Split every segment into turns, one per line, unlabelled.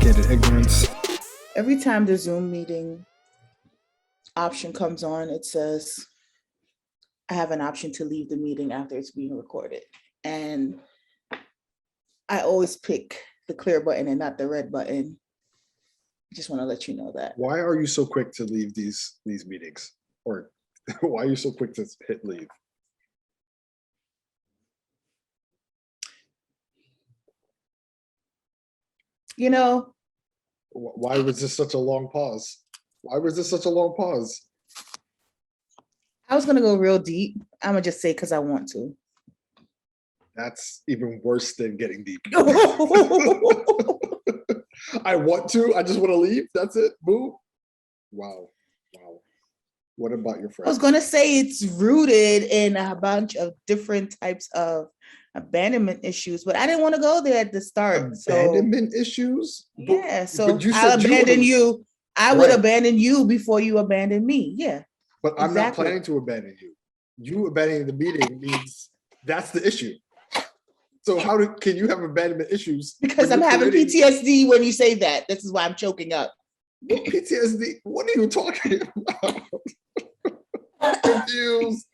Sophisticated ignorance.
Every time the Zoom meeting option comes on, it says, I have an option to leave the meeting after it's being recorded. And I always pick the clear button and not the red button. I just want to let you know that.
Why are you so quick to leave these meetings? Or why are you so quick to hit leave?
You know,
why was this such a long pause? Why was this such a long pause?
I was going to go real deep. I'm going to just say because I want to.
That's even worse than getting deep. I want to. I just want to leave. That's it. Boom. Wow. What about your friend?
I was going to say it's rooted in a bunch of different types of abandonment issues, but I didn't want to go there at the start.
Abandonment issues?
Yeah. So I'll abandon you. I would abandon you before you abandon me. Yeah.
But I'm not planning to abandon you. You abandoning the meeting means that's the issue. So can you have abandonment issues?
Because I'm having PTSD when you say that. This is why I'm choking up.
PTSD? What are you talking about? I'm confused.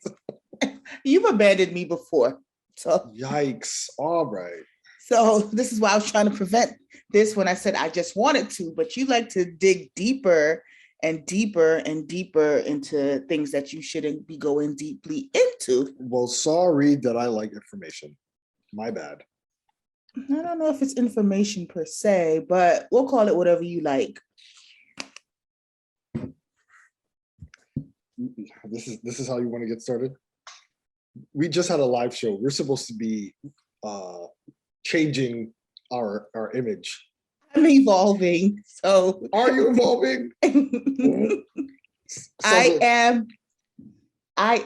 You've abandoned me before. So
yikes. All right.
So this is why I was trying to prevent this when I said I just wanted to, but you like to dig deeper and deeper and deeper into things that you shouldn't be going deeply into.
Well, sorry that I like information. My bad.
I don't know if it's information per se, but we'll call it whatever you like.
This is how you want to get started? We just had a live show. We're supposed to be changing our image.
I'm evolving. So
are you evolving?
I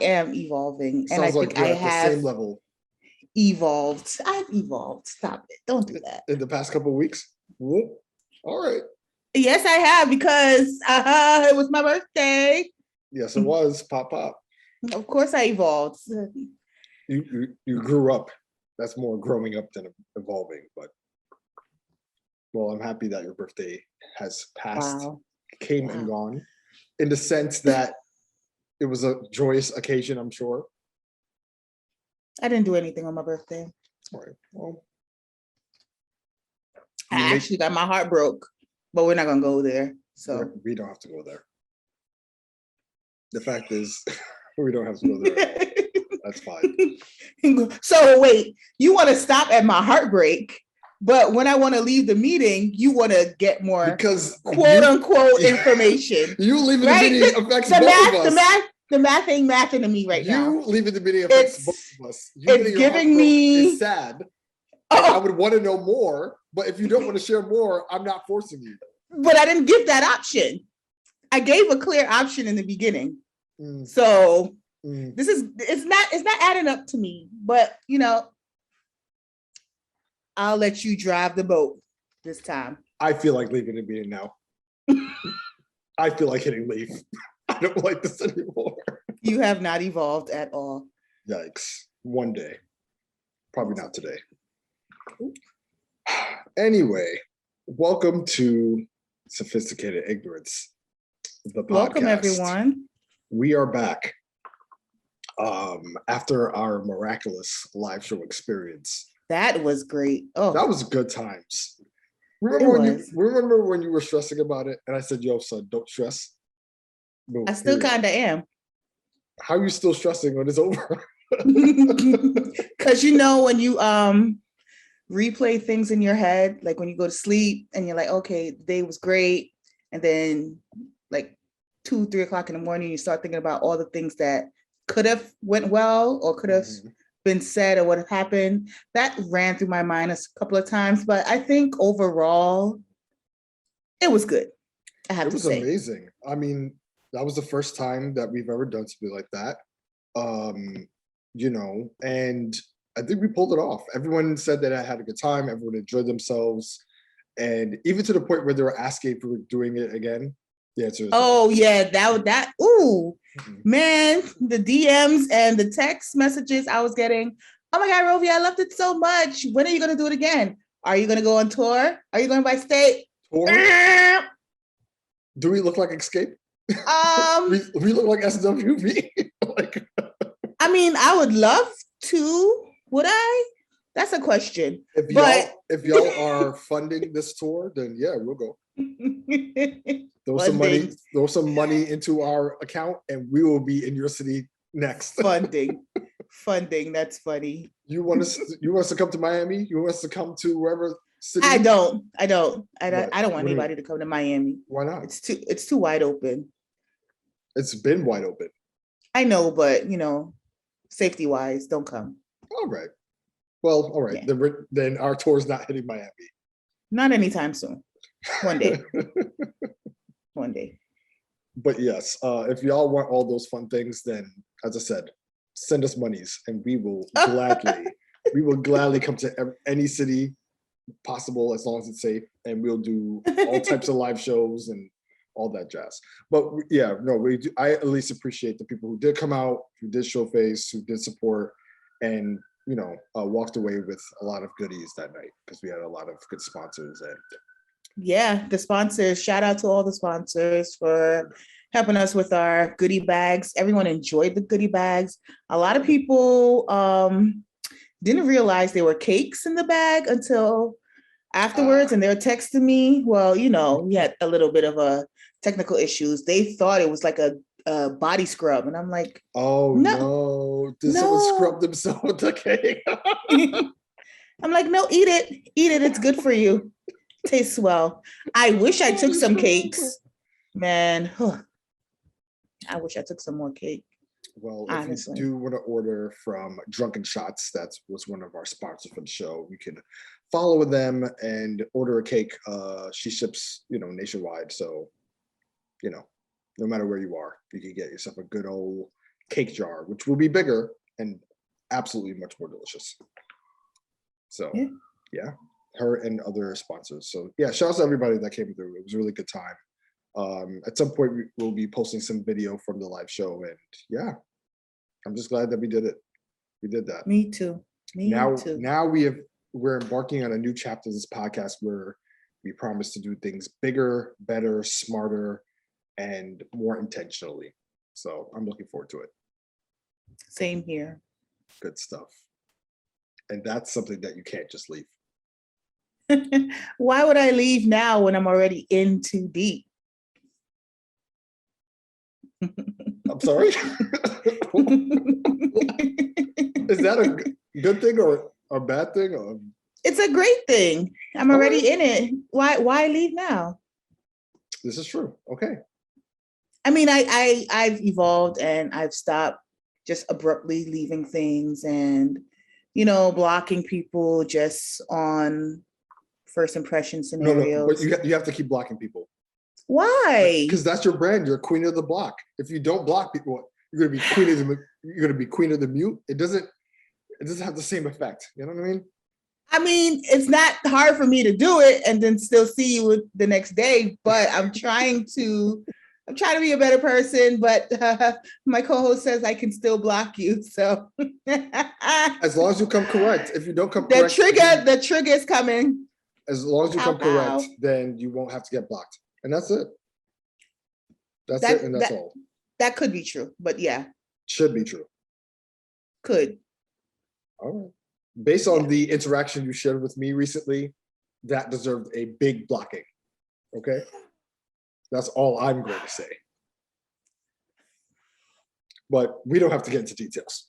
am evolving.
And I think I have the same level.
Evolved. I've evolved. Stop it. Don't do that.
In the past couple of weeks? Whoop. All right.
Yes, I have, because it was my birthday.
Yes, it was. Pop.
Of course I evolved.
You grew up. That's more growing up than evolving, but well, I'm happy that your birthday has passed, came and gone, in the sense that it was a joyous occasion, I'm sure.
I didn't do anything on my birthday.
All right. Well,
I actually got my heart broke, but we're not gonna go there. So
we don't have to go there. The fact is, we don't have to go there. That's fine.
So wait, you want to stop at my heartbreak, but when I want to leave the meeting, you want to get more
because
quote unquote information.
You leaving the meeting affects both of us.
The math ain't mathing to me right now.
You leaving the meeting affects both of us.
It's giving me.
It's sad. I would want to know more, but if you don't want to share more, I'm not forcing you.
But I didn't give that option. I gave a clear option in the beginning. So it's not adding up to me, but I'll let you drive the boat this time.
I feel like leaving the meeting now. I feel like hitting leave. I don't like this anymore.
You have not evolved at all.
Yikes. One day. Probably not today. Anyway, welcome to Sophisticated Ignorance, the podcast.
Welcome, everyone.
We are back after our miraculous live show experience.
That was great. Oh,
that was good times. Remember when you were stressing about it, and I said, "Yo, son, don't stress." Boom,
I still kind of am.
How are you still stressing when it's over?
Because when you replay things in your head, like when you go to sleep and you're like, okay, the day was great, and then like 2-3 o'clock in the morning, you start thinking about all the things that could have went well or could have been said or what happened. That ran through my mind a couple of times, but I think overall it was good.
It was amazing. I mean, that was the first time that we've ever done something like that. And I think we pulled it off. Everyone said that I had a good time. Everyone enjoyed themselves. And even to the point where they were asking if we were doing it again. The answer is
man, the DMs and the text messages I was getting. Oh my God, Rovie, I loved it so much. When are you going to do it again? Are you going to go on tour? Are you going by state?
Tour? Do we look like Escape? We look like SWV. Like,
I mean, I would love to. Would I? That's a question.
If y'all are funding this tour, then yeah, we'll go. Throw some money into our account, and we will be in your city next.
Funding. That's funny.
You want us to come to Miami? You want us to come to wherever city?
I don't want anybody to come to Miami.
Why not?
It's too wide open.
It's been wide open.
I know, but safety wise, don't come.
All right. Well, all right. Yeah. Then our tour is not hitting Miami.
Not anytime soon. One day. One day.
But yes, if y'all want all those fun things, then as I said, send us monies, and we will gladly come to any city possible as long as it's safe, and we'll do all types of live shows and all that jazz. But yeah, no, I at least appreciate the people who did come out, who did show face, who did support, and walked away with a lot of goodies that night, because we had a lot of good sponsors. And
yeah, the sponsors, shout out to all the sponsors for helping us with our goodie bags. Everyone enjoyed the goodie bags. A lot of people didn't realize there were cakes in the bag until afterwards, and they're texting me. Well, we had a little bit of technical issues. They thought it was like a body scrub, and I'm like,
oh no, did someone scrub themselves with the cake?
I'm like, no, eat it, it's good for you, tastes well. I wish I took some cakes, man. I wish I took some more cake.
Well, honestly, if you do want to order from Drunken Shots, that was one of our sponsors for the show, you can follow them and order a cake. She ships nationwide, so no matter where you are, you can get yourself a good old cake jar, which will be bigger and absolutely much more delicious. So yeah, her and other sponsors. So yeah, shout out to everybody that came through. It was a really good time. At some point we'll be posting some video from the live show, and yeah, I'm just glad that we did it. We did that.
Me too.
Now we're embarking on a new chapter of this podcast where we promise to do things bigger, better, smarter, and more intentionally. So I'm looking forward to it.
Same here.
Good stuff. And that's something that you can't just leave.
Why would I leave now when I'm already in too deep?
I'm sorry. Is that a good thing or a bad thing? Or?
It's a great thing. I'm already in it. Why leave now?
This is true. Okay.
I mean, I've evolved, and I've stopped just abruptly leaving things and, blocking people just on first impression scenarios.
No, but you have to keep blocking people.
Why?
Because that's your brand. You're queen of the block. If you don't block people, you're gonna be queen of the mute. It doesn't have the same effect. You know what I mean?
I mean, it's not hard for me to do it and then still see you the next day, but I'm trying to be a better person, but my co-host says I can still block you. So
as long as you come correct. If you don't come correct,
the trigger is coming.
As long as you come correct, then you won't have to get blocked. And that's it. That's it, and that's all.
That could be true, but yeah.
Should be true.
Could.
All right. Based on the interaction you shared with me recently, that deserved a big blocking. Okay? That's all I'm going to say. But we don't have to get into details.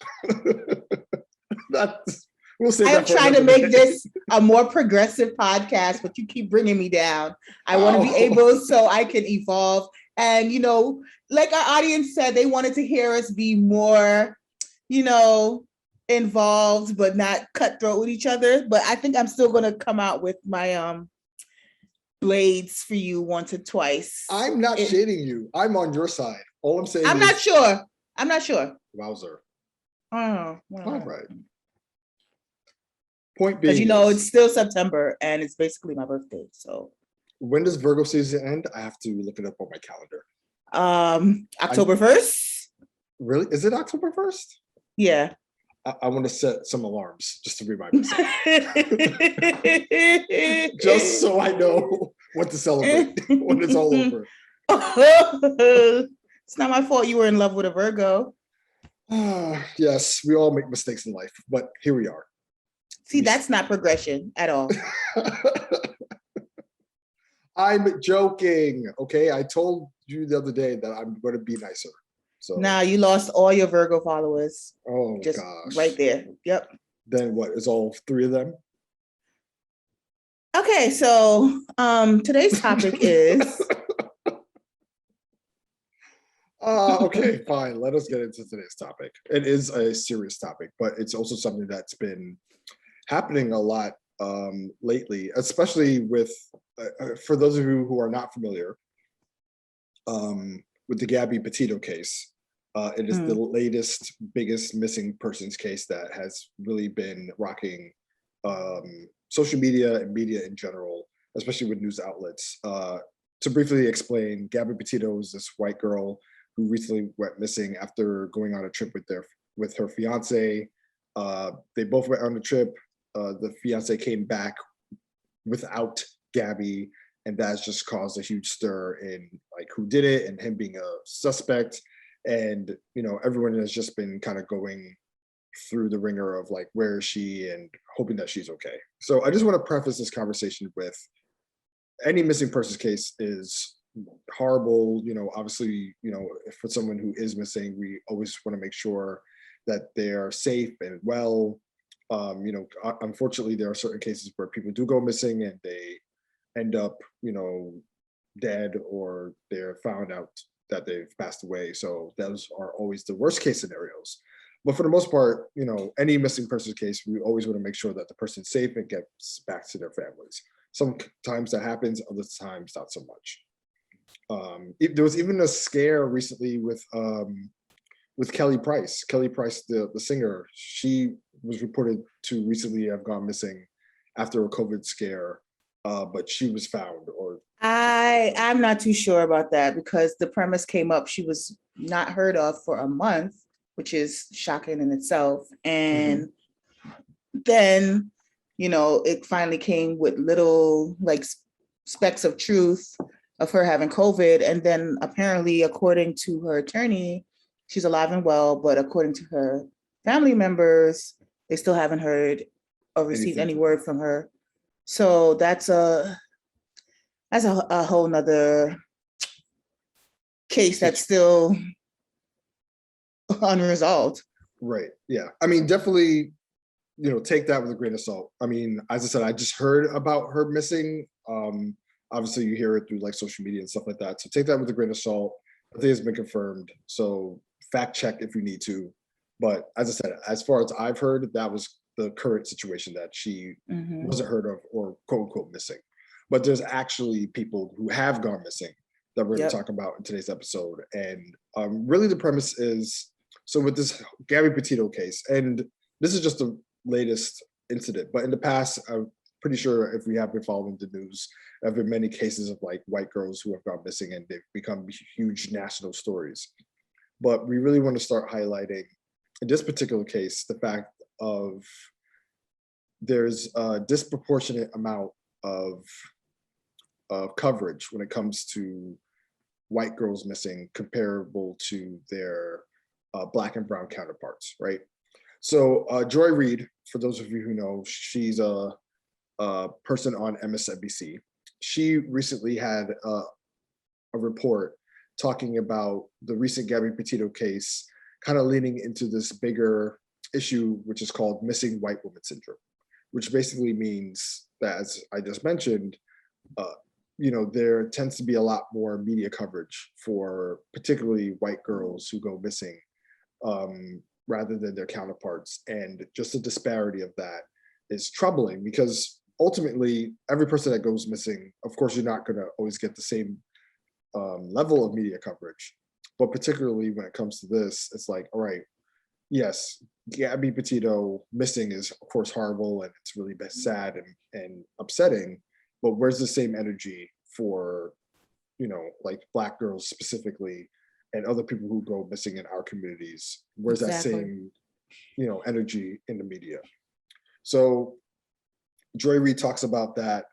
We'll say
I'm trying to make this a more progressive podcast, but you keep bringing me down. I want to be able so I can evolve. And, like our audience said, they wanted to hear us be more, involved, but not cutthroat with each other. But I think I'm still going to come out with my blades for you once or twice.
I'm not shading you. I'm on your side. All I'm saying
I'm not sure.
Wowzer.
Oh, well.
All right. Point being,
because it's still September and it's basically my birthday. So
when does Virgo season end? I have to look it up on my calendar.
October 1st.
Really? Is it October 1st?
Yeah.
I want to set some alarms just to remind myself. Just so I know what to celebrate when it's all over.
It's not my fault you were in love with a Virgo.
Yes, we all make mistakes in life, but here we are.
See, that's not progression at all.
I'm joking. Okay, I told you the other day that I'm going to be nicer. So
now you lost all your Virgo followers.
Oh
just
gosh,
right there. Yep.
Then what is all three of them?
Okay, so today's topic is.
Okay, fine. Let us get into today's topic. It is a serious topic, but it's also something that's been happening a lot lately, especially with, for those of you who are not familiar, with the Gabby Petito case. It is the latest, biggest missing persons case that has really been rocking social media and media in general, especially with news outlets. To briefly explain, Gabby Petito is this white girl who recently went missing after going on a trip with her fiance. They both went on the trip. The fiance came back without Gabby, and that's just caused a huge stir in like who did it and him being a suspect. And everyone has just been kind of going through the ringer of like, where is she, and hoping that she's okay. So I just want to preface this conversation with, any missing persons case is horrible. Obviously, for someone who is missing, we always want to make sure that they're safe and well. Unfortunately, there are certain cases where people do go missing and they end up, dead, or they're found out that they've passed away. So those are always the worst case scenarios. But for the most part, any missing persons case, we always want to make sure that the person's safe and gets back to their families. Sometimes that happens, other times not so much. There was even a scare recently with Kelly Price. Kelly Price, the singer, she was reported to recently have gone missing after a COVID scare, but she was found.
I'm not too sure about that, because the premise came up, she was not heard of for a month, which is shocking in itself. And then, it finally came with little like specks of truth of her having COVID. And then apparently, according to her attorney, she's alive and well, but according to her family members, they still haven't heard or received any word from her. So that's a whole nother case that's still unresolved.
Right. Yeah. I mean, definitely, take that with a grain of salt. I mean, as I said, I just heard about her missing. Obviously, you hear it through like social media and stuff like that. So take that with a grain of salt. I think it's been confirmed. So fact check if you need to. But as I said, as far as I've heard, that was the current situation, that she wasn't heard of or quote unquote missing. But there's actually people who have gone missing that we're going to talk about in today's episode. And really the premise is, so with this Gabby Petito case, and this is just the latest incident, but in the past, I'm pretty sure if we have been following the news, there have been many cases of like white girls who have gone missing and they've become huge national stories. But we really want to start highlighting, in this particular case, the fact of there's a disproportionate amount of coverage when it comes to white girls missing comparable to their Black and brown counterparts, right? So Joy Reid, for those of you who know, she's a person on MSNBC. She recently had a report talking about the recent Gabby Petito case, kind of leaning into this bigger issue, which is called missing white woman syndrome, which basically means that, as I just mentioned, there tends to be a lot more media coverage for particularly white girls who go missing rather than their counterparts. And just the disparity of that is troubling, because ultimately every person that goes missing, of course, you're not going to always get the same level of media coverage. But particularly when it comes to this, it's like, all right, yes, Gabby Petito missing is of course horrible and it's really sad and upsetting, but where's the same energy for, like Black girls specifically and other people who go missing in our communities? Where's that same, energy in the media? So Joy Reid talks about that.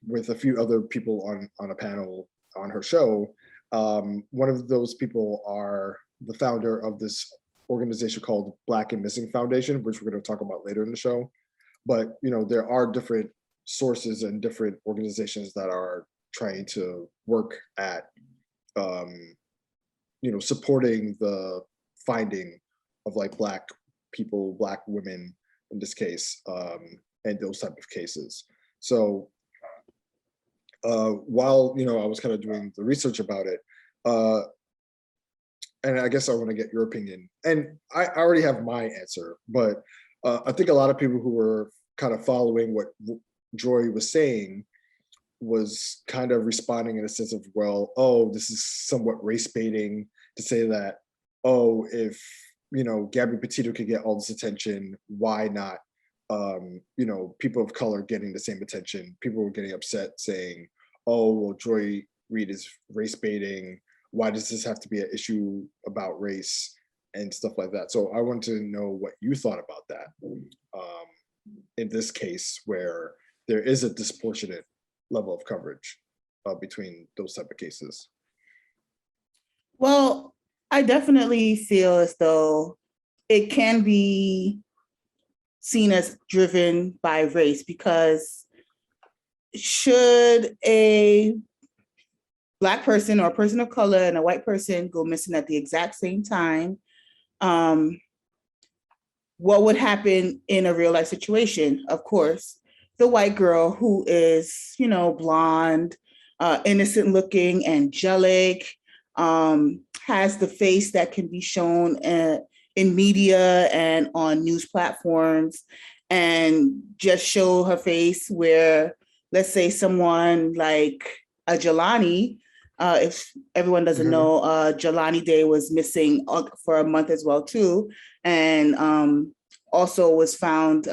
with a few other people on a panel on her show. One of those people are the founder of this organization called Black and Missing Foundation, which we're going to talk about later in the show. But there are different sources and different organizations that are trying to work at supporting the finding of like Black people, Black women in this case, and those type of cases. So while I was kind of doing the research about it, and I guess I want to get your opinion, and I already have my answer, but I think a lot of people who were kind of following what Joy was saying was kind of responding in a sense of, well, oh, this is somewhat race baiting to say that, oh, if Gabby Petito could get all this attention, why not people of color getting the same attention? People were getting upset saying, oh, well, Joy Reid is race baiting. Why does this have to be an issue about race and stuff like that? So I want to know what you thought about that in this case where there is a disproportionate level of coverage between those type of cases.
Well, I definitely feel as though it can be seen as driven by race, because should a Black person or a person of color and a white person go missing at the exact same time, what would happen in a real life situation? Of course, the white girl who is, blonde, innocent looking, angelic, has the face that can be shown in media and on news platforms, and just show her face where, let's say, someone like a Jelani, if everyone doesn't know, Jelani Day was missing for a month as well too, and also was found,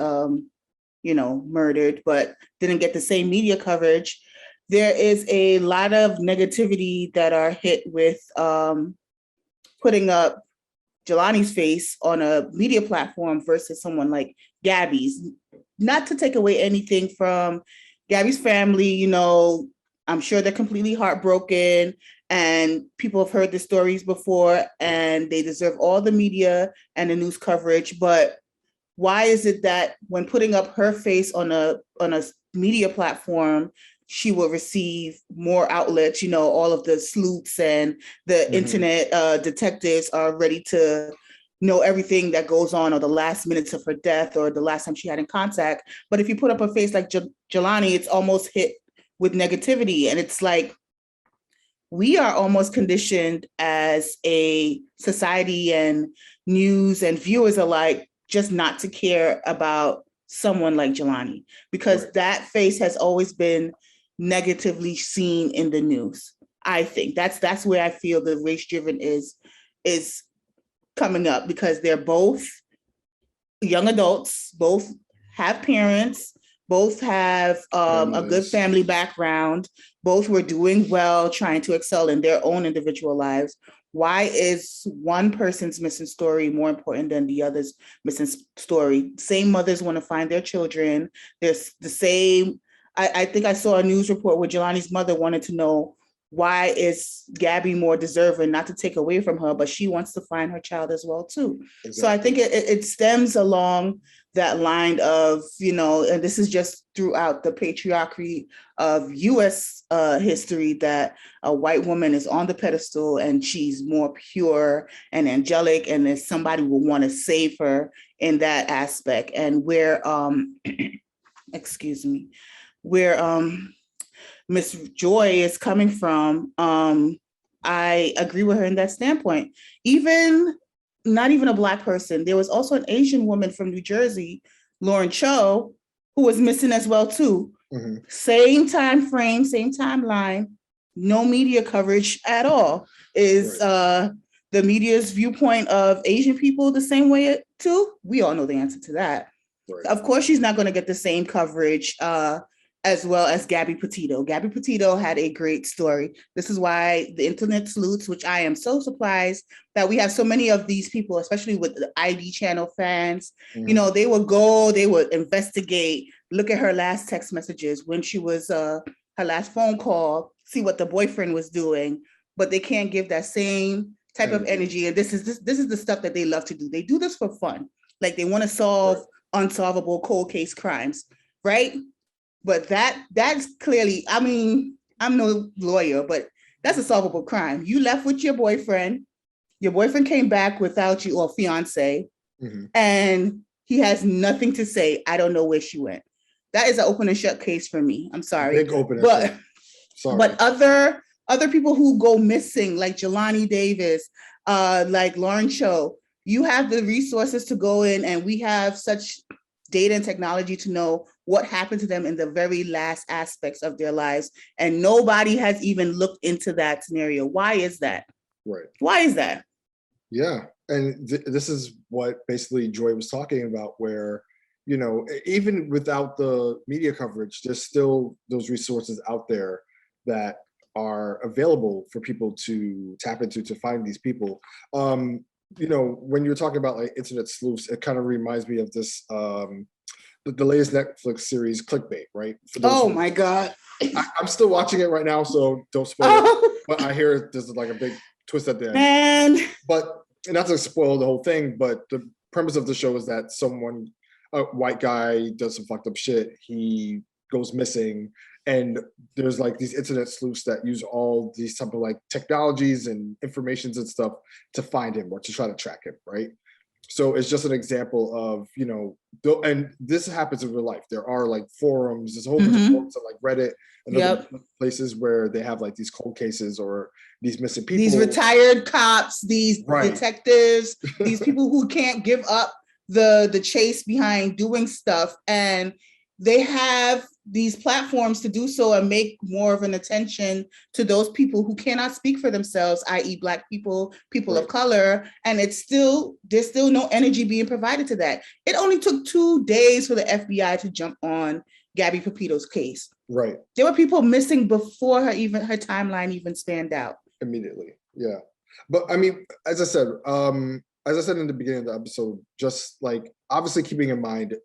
murdered, but didn't get the same media coverage. There is a lot of negativity that are hit with putting up Jelani's face on a media platform versus someone like Gabby's. Not to take away anything from Gabby's family, I'm sure they're completely heartbroken, and people have heard the stories before, and they deserve all the media and the news coverage. But why is it that when putting up her face on a media platform, she will receive more outlets? All of the sleuths and the internet detectives are ready to know everything that goes on, or the last minutes of her death, or the last time she had in contact. But if you put up a face like Jelani, it's almost hit with negativity. And it's like, we are almost conditioned as a society and news and viewers alike just not to care about someone like Jelani, because that face has always been negatively seen in the news. I think that's where I feel the race driven is coming up, because they're both young adults, both have parents, both have a good family background, both were doing well, trying to excel in their own individual lives. Why is one person's missing story more important than the other's missing story? Same mothers want to find their children. There's the same, I think I saw a news report where Jelani's mother wanted to know, why is Gabby more deserving, not to take away from her, but she wants to find her child as well too. Exactly. So I think it stems along that line of, and this is just throughout the patriarchy of US history, that a white woman is on the pedestal and she's more pure and angelic, and then somebody will want to save her in that aspect. And where, excuse me, where Miss Joy is coming from, I agree with her in that standpoint. Not even a Black person. There was also an Asian woman from New Jersey, Lauren Cho, who was missing as well too. Same time frame, same timeline, no media coverage at all. Is the media's viewpoint of Asian people the same way too? We all know the answer to that. Of course, she's not going to get the same coverage as well as Gabby Petito. Gabby Petito had a great story. This is why the internet sleuths, which I am so surprised that we have so many of these people, especially with the ID channel fans, they would go, they would investigate look at her last text messages, when she was her last phone call, see what the boyfriend was doing, but they can't give that same type of energy. And this is the stuff that they love to do. They do this for fun. Like they want to solve unsolvable cold case crimes, right? But that's clearly, I mean, I'm no lawyer, but that's a solvable crime. You left with your boyfriend came back without you, or fiance, and he has nothing to say. I don't know where she went. That is an open and shut case for me. I'm sorry.
Big open and shut. Sorry.
But other people who go missing, like Jelani Davis, like Lauren Cho, you have the resources to go in, and we have such data and technology to know what happened to them in the very last aspects of their lives. And nobody has even looked into that scenario. Why is that?
Right.
Why is that?
Yeah. And this is what basically Joy was talking about, where, you know, even without the media coverage, there's still those resources out there that are available for people to tap into to find these people. You know, when you're talking about like internet sleuths, it kind of reminds me of this, the latest Netflix series, Clickbait, right?
Oh my God.
I'm still watching it right now, so don't spoil it. But I hear there's like a big twist at the end.
Man.
But not to spoil the whole thing, but the premise of the show is that a white guy does some fucked up shit. He goes missing, and there's like these internet sleuths that use all these type of like technologies and informations and stuff to find him or to try to track him, right? So it's just an example of, you know, and this happens in real life. There are like forums, there's a whole bunch of forums on like Reddit and other places where they have like these cold cases or these missing people.
These retired cops, these detectives, these people who can't give up the chase behind doing stuff. And they have these platforms to do so and make more of an attention to those people who cannot speak for themselves, i.e. Black people, people of color. And there's still no energy being provided to that. It only took 2 days for the FBI to jump on Gabby Petito's case.
Right.
There were people missing before her timeline even spanned out.
Immediately. Yeah. But I mean, as I said in the beginning of the episode, just like obviously keeping in mind,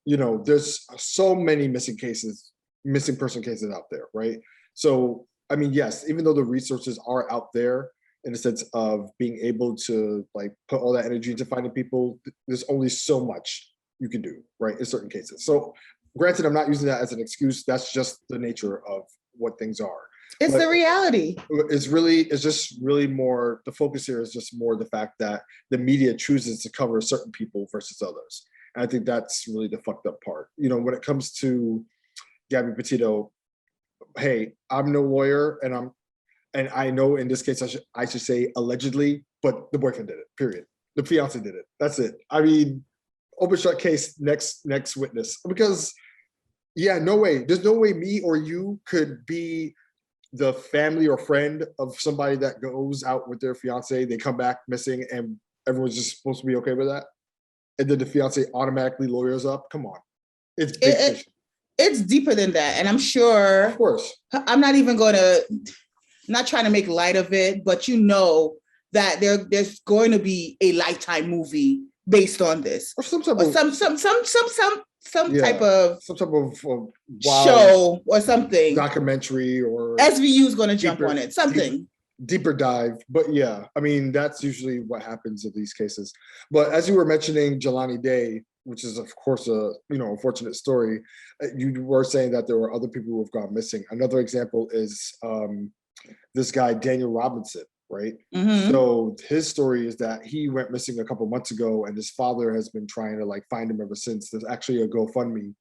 you know, there's so many missing person cases out there, right? So, I mean, yes, even though the resources are out there in the sense of being able to like put all that energy into finding people, there's only so much you can do, right, in certain cases. So granted, I'm not using that as an excuse. That's just the nature of what things are.
It's the reality.
It's just really more, the focus here is just more the fact that the media chooses to cover certain people versus others. And I think that's really the fucked up part. You know, when it comes to Gabby Petito, hey, I'm no lawyer, and I know in this case I should say allegedly, but the boyfriend did it, period. The fiance did it. That's it. I mean, open shut case, next witness. Because yeah, no way. There's no way me or you could be the family or friend of somebody that goes out with their fiance, they come back missing, and everyone's just supposed to be okay with that. And then the fiance automatically lawyers up. Come on. It's big fish.
It's deeper than that. And I'm sure,
of course,
I'm not trying to make light of it, but you know that there's going to be a Lifetime movie based on this.
Or some type
of type of wild show or something.
Documentary or
SVU is going to jump on it. Something.
Deeper dive. But yeah, I mean, that's usually what happens in these cases. But as you were mentioning Jelani Day, which is of course a unfortunate story, you were saying that there were other people who have gone missing. Another example is this guy Daniel Robinson, right? So his story is that he went missing a couple months ago, and his father has been trying to like find him ever since. There's actually a GoFundMe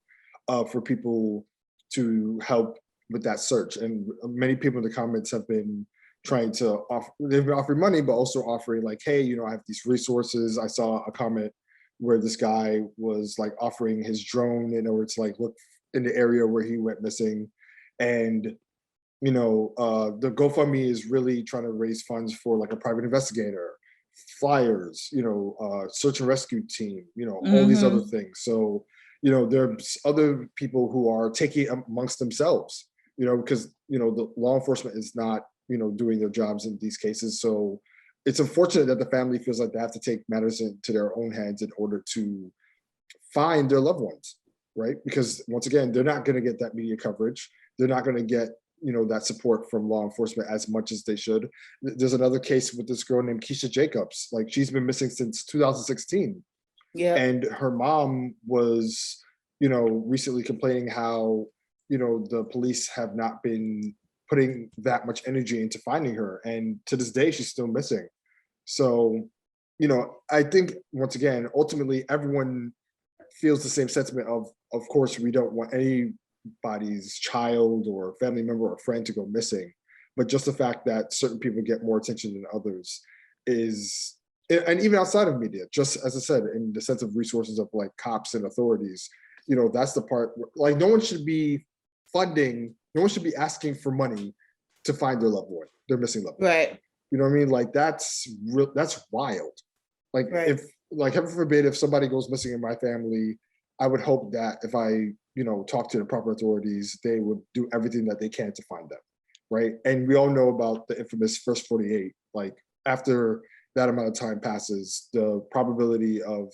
for people to help with that search, and many people in the comments have been trying to they've been offering money, but also offering like, hey, you know, I have these resources. I saw a comment where this guy was like offering his drone in order to like look in the area where he went missing. And, you know, the GoFundMe is really trying to raise funds for like a private investigator, flyers, you know, search and rescue team, you know, all these other things. So, you know, there's other people who are taking it amongst themselves, you know, because, you know, the law enforcement is not, you know, doing their jobs in these cases. So it's unfortunate that the family feels like they have to take matters into their own hands in order to find their loved ones. right? Because once again, they're not going to get that media coverage. They're not going to get, that support from law enforcement as much as they should. There's another case with this girl named Keisha Jacobs. Like, she's been missing since 2016.
Yeah.
And her mom was, recently complaining how, the police have not been putting that much energy into finding her. And to this day, she's still missing. So, I think, once again, ultimately, everyone feels the same sentiment of course, we don't want anybody's child or family member or friend to go missing. But just the fact that certain people get more attention than others is, and even outside of media, just as I said, in the sense of resources of like cops and authorities, that's the part, like, no one should be asking for money to find their loved one, their missing loved one.
Right.
You know what I mean? Like, that's wild. Like,
right.
If, like, heaven forbid, if somebody goes missing in my family, I would hope that if I, talk to the proper authorities, they would do everything that they can to find them, right? And we all know about the infamous first 48. Like, after that amount of time passes, the probability of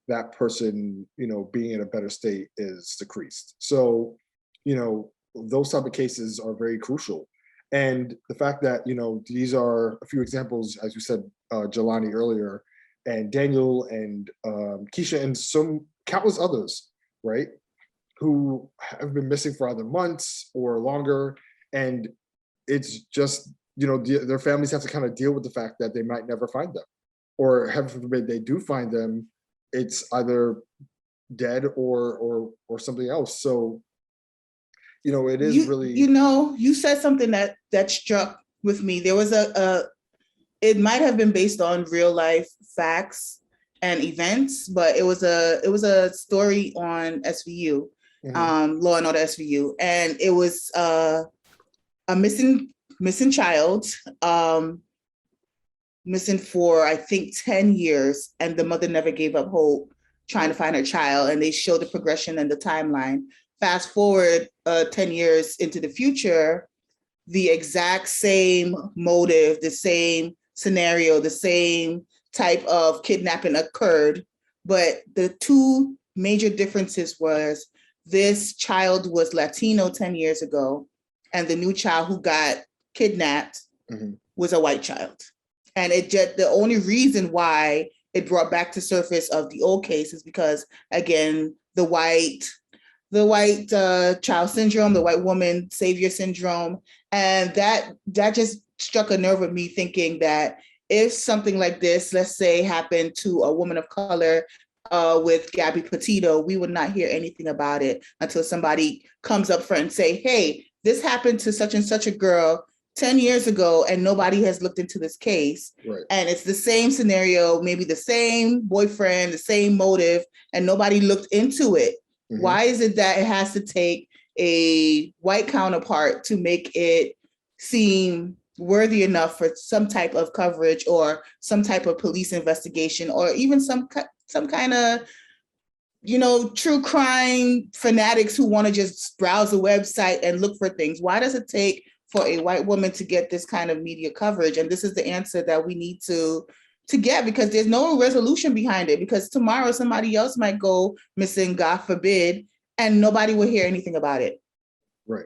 that person, being in a better state is decreased. So, those type of cases are very crucial. And the fact that, these are a few examples, as you said, Jelani earlier, and Daniel and Keisha and some countless others, right, who have been missing for either months or longer. And it's just, their families have to kind of deal with the fact that they might never find them. Or heaven forbid they do find them, it's either dead or something else. So, it is really...
You said something that struck with me. There was it might have been based on real life facts and events, but it was a story on SVU, Law and Order SVU, and it was a missing child, missing for I think 10 years, and the mother never gave up hope trying to find her child, and they show the progression and the timeline. Fast forward 10 years into the future, the exact same motive, the same scenario, the same type of kidnapping occurred. But the two major differences was this child was Latino 10 years ago, and the new child who got kidnapped was a white child. And the only reason why it brought back to surface of the old case is because, again, the white child syndrome, the white woman savior syndrome. And that just struck a nerve with me, thinking that if something like this, let's say, happened to a woman of color with Gabby Petito, we would not hear anything about it until somebody comes up front and say, hey, this happened to such and such a girl 10 years ago, and nobody has looked into this case.
Right.
And it's the same scenario, maybe the same boyfriend, the same motive, and nobody looked into it. Why is it that it has to take a white counterpart to make it seem worthy enough for some type of coverage or some type of police investigation, or even some kind of, true crime fanatics who want to just browse a website and look for things? Why does it take for a white woman to get this kind of media coverage? And this is the answer that we need to get, because there's no resolution behind it, because tomorrow somebody else might go missing, God forbid, and nobody will hear anything about it.
Right.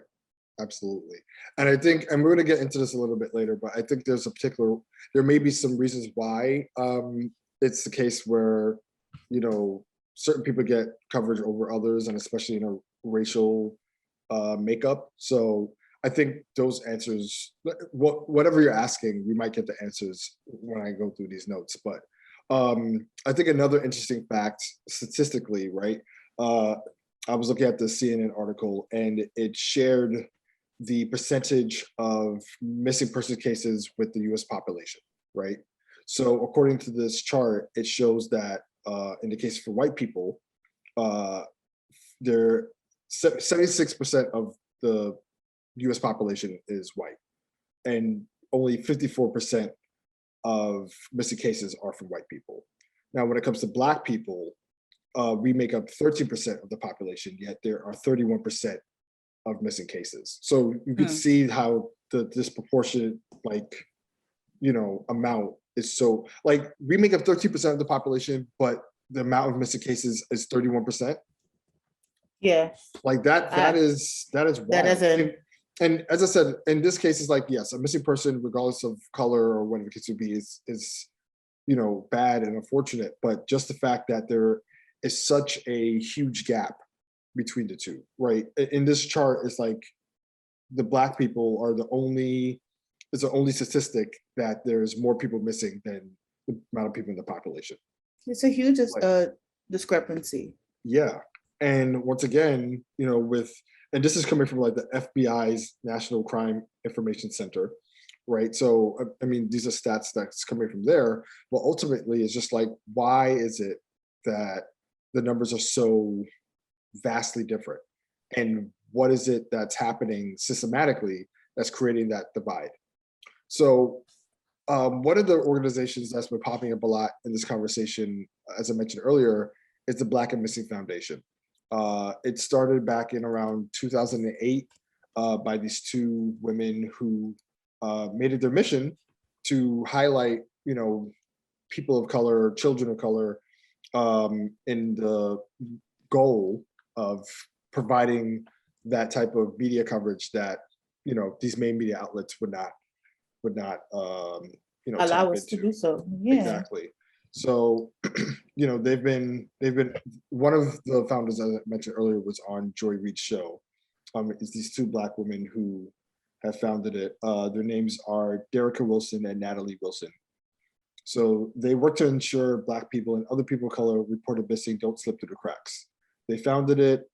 Absolutely. And I think, and we're going to get into this a little bit later, but I think there may be some reasons why it's the case where, certain people get coverage over others, and especially in a racial makeup. So I think those answers, whatever you're asking, we might get the answers when I go through these notes. But I think another interesting fact, statistically, right? I was looking at the CNN article, and it shared the percentage of missing person cases with the US population, right? So according to this chart, it shows that in the case for white people, 76% of the US population is white, and only 54% of missing cases are from white people. Now, when it comes to Black people, we make up 13% of the population, yet there are 31% of missing cases. So you can see how the disproportionate, amount is so, we make up 13% of the population, but the amount of missing cases is 31%.
Yeah.
Like that is wild.
That doesn't.
And as I said, in this case, it's like, yes, a missing person, regardless of color or whatever the case would be, is bad and unfortunate. But just the fact that there is such a huge gap between the two, right? In this chart, it's like the Black people are the only statistic that there's more people missing than the amount of people in the population.
It's a huge discrepancy.
Yeah. And once again, and this is coming from like the FBI's National Crime Information Center, right? So, I mean, these are stats that's coming from there. But ultimately, it's just like, why is it that the numbers are so vastly different? And what is it that's happening systematically that's creating that divide? So, one of the organizations that's been popping up a lot in this conversation, as I mentioned earlier, is the Black and Missing Foundation. It started back in around 2008 by these two women who made it their mission to highlight, people of color, children of color, in the goal of providing that type of media coverage that these main media outlets would not
allow us to do so. Yeah,
exactly. So they've been one of the founders, as I mentioned earlier, was on Joy Reid's show. It's these two Black women who have founded it. Their names are Derica Wilson and Natalie Wilson. So they work to ensure Black people and other people of color reported missing don't slip through the cracks. They founded it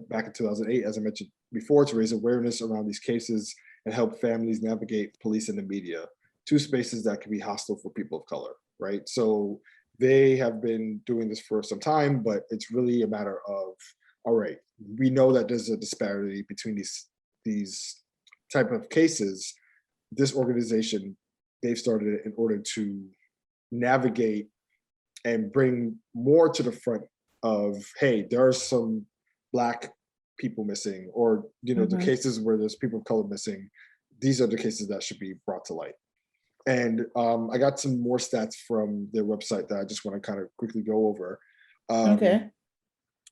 back in 2008, as I mentioned before, to raise awareness around these cases and help families navigate police and the media, two spaces that can be hostile for people of color, right? So they have been doing this for some time, but it's really a matter of, all right, we know that there's a disparity between these type of cases. This organization, they've started it in order to navigate and bring more to the front of, hey, there are some Black people missing, or the cases where there's people of color missing. These are the cases that should be brought to light. And I got some more stats from their website that I just want to kind of quickly go over.
Okay.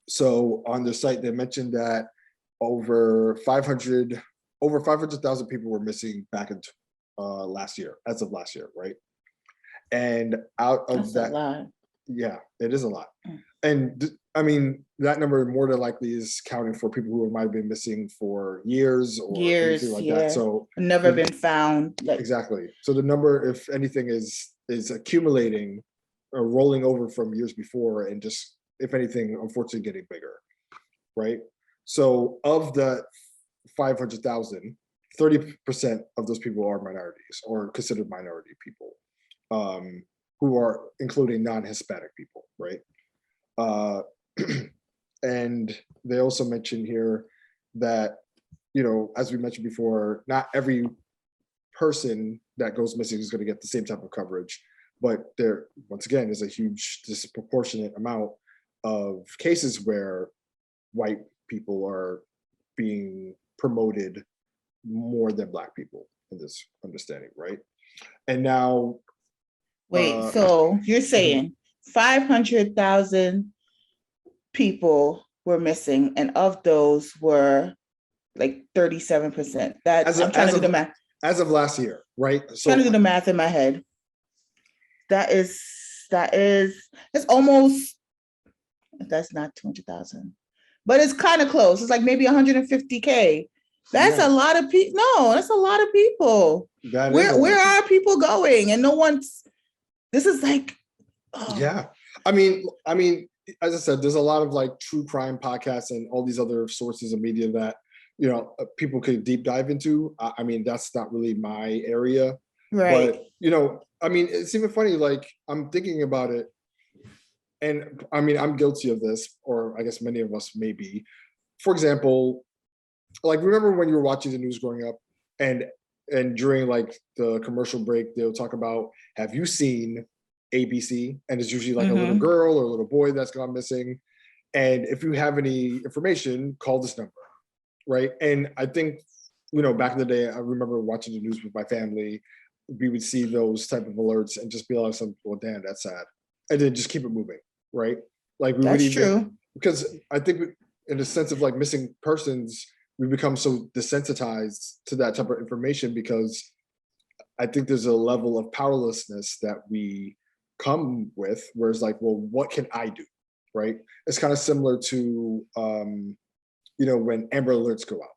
So on their site, they mentioned that over 500,000 people were missing back in last year, as of last year, right? And out of
That's
that,
a lot.
Yeah, it is a lot. And I mean, that number more than likely is counting for people who might have been missing for years or anything like that. So
never been found.
Exactly. So the number, if anything, is accumulating or rolling over from years before, and just, if anything, unfortunately getting bigger, right? So of the 500,000, 30% of those people are minorities or considered minority people, who are including non-Hispanic people, right? And they also mentioned here that, as we mentioned before, not every person that goes missing is going to get the same type of coverage, but there, once again, is a huge disproportionate amount of cases where white people are being promoted more than Black people in this understanding, right? And now,
wait, so you're saying 500,000 people were missing, and of those were like 37%. That's, I'm trying to do the math.
As of last year, right? So
trying to do the math in my head. That's almost, that's not 200,000, but it's kind of close. It's like maybe 150K. That's a lot of people. No, that's a lot of people. Where are people going? And no one's, this is like,
yeah. I mean, as I said, there's a lot of like true crime podcasts and all these other sources of media that, people could deep dive into. I mean, that's not really my area.
Right.
But, I mean, it's even funny, like, I'm thinking about it. And I mean, I'm guilty of this, or I guess many of us may be. For example, like, remember when you were watching the news growing up, and during like the commercial break, they'll talk about, have you seen ABC? And it's usually like a little girl or a little boy that's gone missing. And if you have any information, call this number, right? And I think, back in the day, I remember watching the news with my family. We would see those type of alerts and just be like, well, damn, that's sad. And then just keep it moving, right? Like, we would even, because I think in the sense of like missing persons, we become so desensitized to that type of information because I think there's a level of powerlessness that we come with, where it's like, well, what can I do, right? It's kind of similar to, when Amber Alerts go out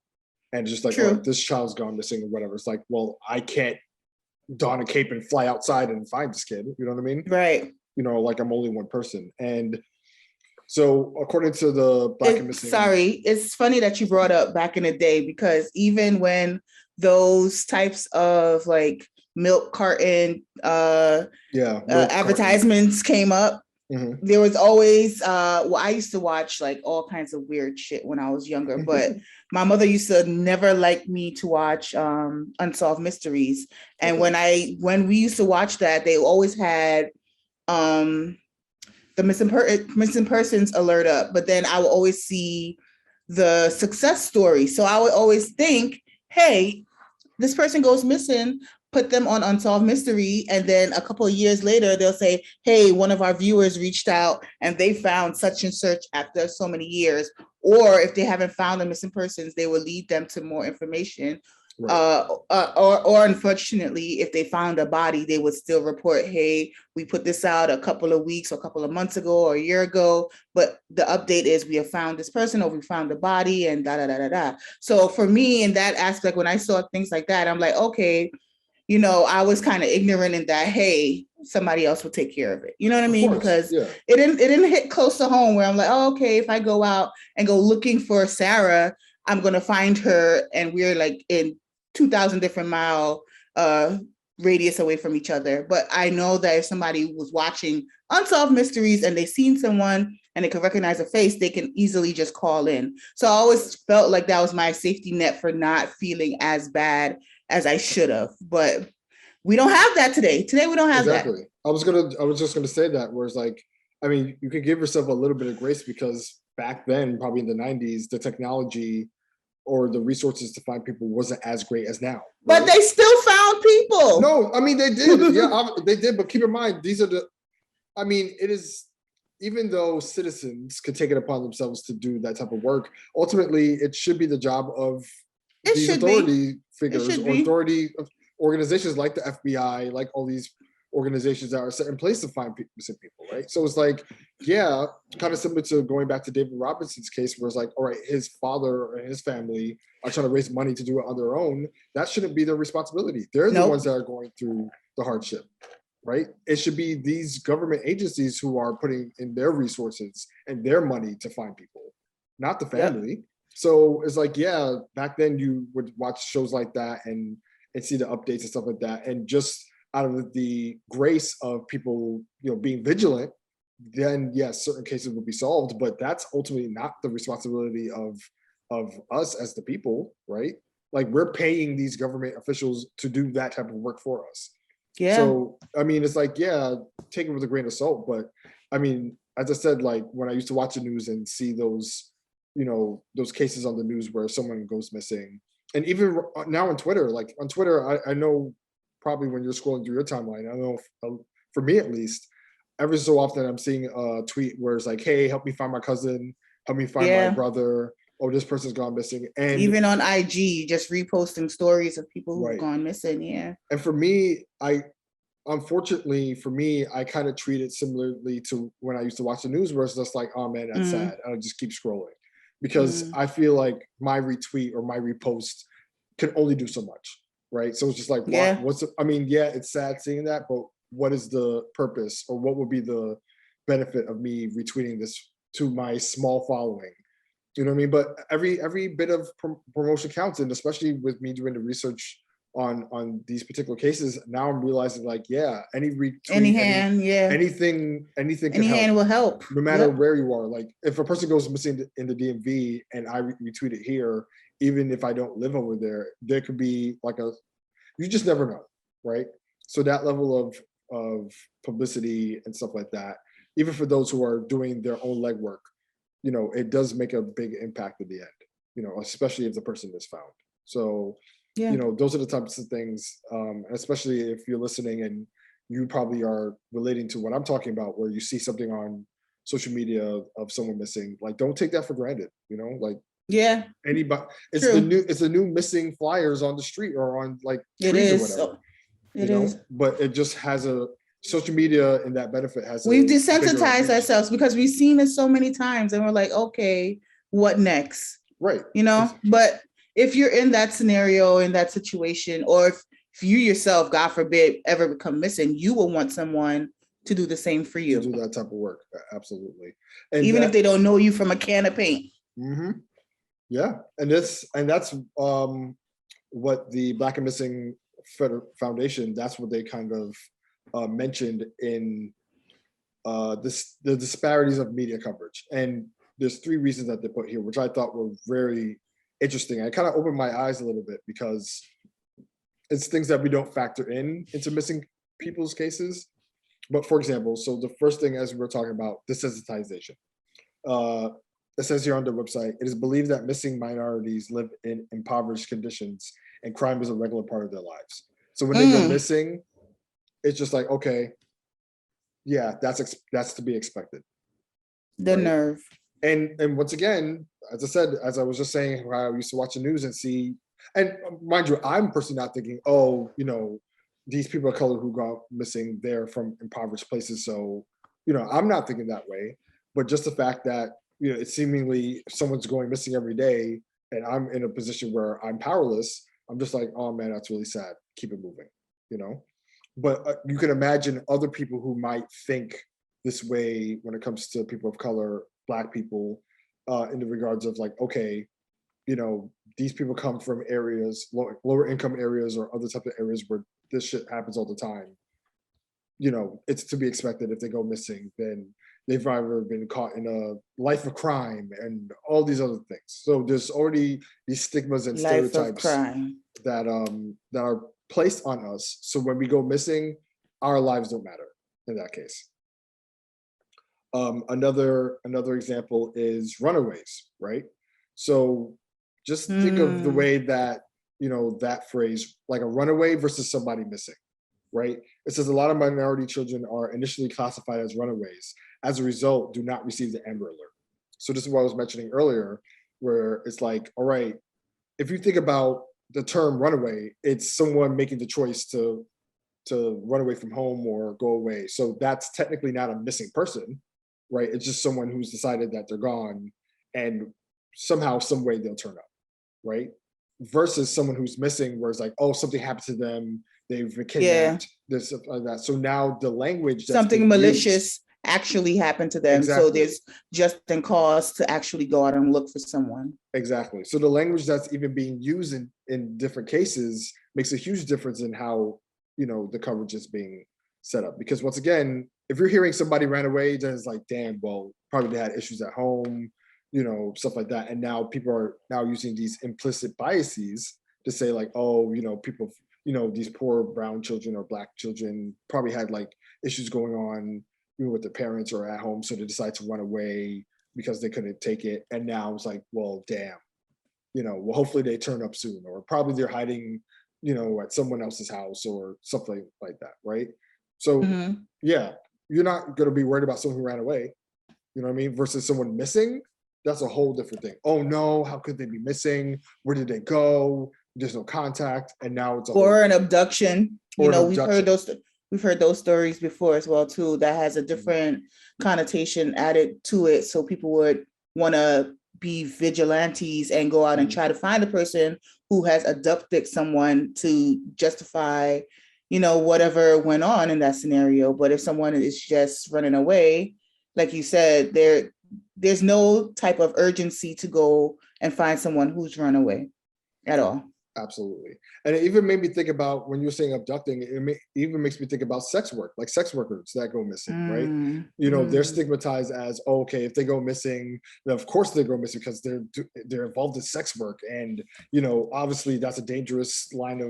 and just like, oh, this child's gone missing or whatever. It's like, well, I can't don a cape and fly outside and find this kid. You know what I mean?
Right.
Like I'm only one person. And so according to the Black and Missing.
Sorry, it's funny that you brought up back in the day, because even when those types of like milk carton advertisements came up, there was always I used to watch like all kinds of weird shit when I was younger, but my mother used to never like me to watch Unsolved Mysteries. And when we used to watch that, they always had the missing persons alert up, but then I would always see the success story. So I would always think, hey, this person goes missing, put them on Unsolved Mystery, and then a couple of years later, they'll say, hey, one of our viewers reached out and they found such and such after so many years. Or if they haven't found the missing persons, they will lead them to more information. Right. Or unfortunately, if they found a body, they would still report, hey, we put this out a couple of weeks or a couple of months ago or a year ago, but the update is we have found this person or we found the body and da da da da da. So for me, in that aspect, when I saw things like that, I'm like, okay, I was kind of ignorant in that, hey, somebody else will take care of it. You know what I mean? Because it didn't hit close to home where I'm like, oh, okay, if I go out and go looking for Sarah, I'm going to find her and we're like in 2,000 different mile radius away from each other. But I know that if somebody was watching Unsolved Mysteries and they seen someone and they can recognize a face, they can easily just call in. So I always felt like that was my safety net for not feeling as bad as I should have. But we don't have that today. Today we don't have that.
I was just gonna say that, where it's like, I mean, you could give yourself a little bit of grace because back then, probably in the 90s, the technology or the resources to find people wasn't as great as now.
Right? But they still found people.
No, I mean, they did. Yeah, they did. But keep in mind, it is, even though citizens could take it upon themselves to do that type of work, ultimately, it should be the job of these authority figures or authority organizations like the FBI, like all these organizations that are set in place to find missing people, right? So it's like, yeah, kind of similar to going back to David Robinson's case, where it's like, all right, his father and his family are trying to raise money to do it on their own. That shouldn't be their responsibility. They're the ones that are going through the hardship, right? It should be these government agencies who are putting in their resources and their money to find people, not the family. Yep. So it's like, yeah, back then you would watch shows like that and see the updates and stuff like that, and just out of the grace of people, being vigilant, then yes, certain cases will be solved, but that's ultimately not the responsibility of us as the people, right? Like, we're paying these government officials to do that type of work for us. Yeah. So, I mean, it's like, yeah, take it with a grain of salt, but I mean, as I said, like when I used to watch the news and see those, those cases on the news where someone goes missing, and even now on Twitter, I know probably when you're scrolling through your timeline, I don't know if, for me at least, every so often I'm seeing a tweet where it's like, hey, help me find my cousin, help me find my brother, oh, this person's gone missing. And
even on IG, just reposting stories of people who've gone missing. Yeah.
And for me, unfortunately for me, I kind of treat it similarly to when I used to watch the news, where it's just like, oh man, that's sad. And I just keep scrolling because I feel like my retweet or my repost can only do so much. Right. So it's just like, it's sad seeing that, but what is the purpose, or what would be the benefit of me retweeting this to my small following? You know what I mean? But every bit of promotion counts. And especially with me doing the research on these particular cases, now I'm realizing, like, yeah, any retweet, anything can help.
Will help.
No matter where you are. Like, if a person goes missing in the DMV and I retweet it here, even if I don't live over there could be like you just never know, right? So that level of publicity and stuff like that, even for those who are doing their own legwork, it does make a big impact at the end, especially if the person is found. So, those are the types of things, especially if you're listening and you probably are relating to what I'm talking about, where you see something on social media of someone missing, like don't take that for granted, like
yeah,
anybody, it's
true.
the new missing flyers on the street or on like
It
trees or
is.
whatever.
It is.
But it just has social media and that benefit has
We've
a bigger
desensitized
reach.
ourselves because we've seen it so many times and we're like, okay, what next?
Right.
But if you're in that scenario, in that situation, or if you yourself, God forbid, ever become missing, you will want someone to do the same for you.
To do that type of work. Absolutely. And
even if they don't know you from a can of paint.
Mm-hmm. Yeah. And that's what the Black and Missing Foundation, that's what they kind of mentioned in the disparities of media coverage. And there's 3 reasons that they put here, which I thought were very interesting. I kind of opened my eyes a little bit because it's things that we don't factor into missing people's cases. But for example, so the first thing, as we're talking about, desensitization. It says here on the website, it is believed that missing minorities live in impoverished conditions and crime is a regular part of their lives. So when they go missing, it's just like, okay, yeah, that's to be expected.
The nerve.
And once again, as I said, as I was just saying, how I used to watch the news and see, and mind you, I'm personally not thinking, oh, these people of color who go missing, they're from impoverished places. So, I'm not thinking that way. But just the fact that, it's seemingly someone's going missing every day and I'm in a position where I'm powerless, I'm just like, oh man, that's really sad. Keep it moving, But you can imagine other people who might think this way when it comes to people of color, Black people, in the regards of like, okay, these people come from areas, lower income areas or other type of areas where this shit happens all the time. It's to be expected if they go missing, then they've either been caught in a life of crime and all these other things. So there's already these stigmas and stereotypes that are placed on us. So when we go missing, our lives don't matter in that case. Another example is runaways, right? So just think of the way that, that phrase, like a runaway versus somebody missing, right? It says a lot of minority children are initially classified as runaways. As a result, do not receive the Amber Alert. So this is what I was mentioning earlier, where it's like, all right, if you think about the term runaway, it's someone making the choice to run away from home or go away. So that's technically not a missing person, right? It's just someone who's decided that they're gone and somehow, some way they'll turn up, right? Versus someone who's missing where it's like, oh, something happened to them, they've been kidnapped, this like that. So now the language that's
something malicious actually happened to them. Exactly. So there's just in cause to actually go out and look for someone.
Exactly. So the language that's even being used in different cases makes a huge difference in how, the coverage is being set up. Because once again, if you're hearing somebody ran away, then it's like, damn, well, probably they had issues at home, stuff like that. And now people are now using these implicit biases to say like, oh, people, these poor brown children or Black children probably had like issues going on with their parents or at home. So they decide to run away because they couldn't take it. And now it's like, well, damn, well, hopefully they turn up soon, or probably they're hiding, at someone else's house or something like that. Right. So yeah, you're not going to be worried about someone who ran away, you know what I mean? Versus someone missing. That's a whole different thing. Oh no, how could they be missing? Where did they go? There's no contact. And now it's
an abduction. We've heard those stories before as well too. That has a different connotation added to it. So people would want to be vigilantes and go out and try to find the person who has abducted someone to justify, whatever went on in that scenario. But if someone is just running away, like you said, there's no type of urgency to go and find someone who's run away at all.
Absolutely. And it even made me think about, when you're saying abducting, it even makes me think about sex work, like sex workers that go missing, right? They're stigmatized as, oh, okay, if they go missing, then of course they go missing because they're involved in sex work. And, obviously that's a dangerous line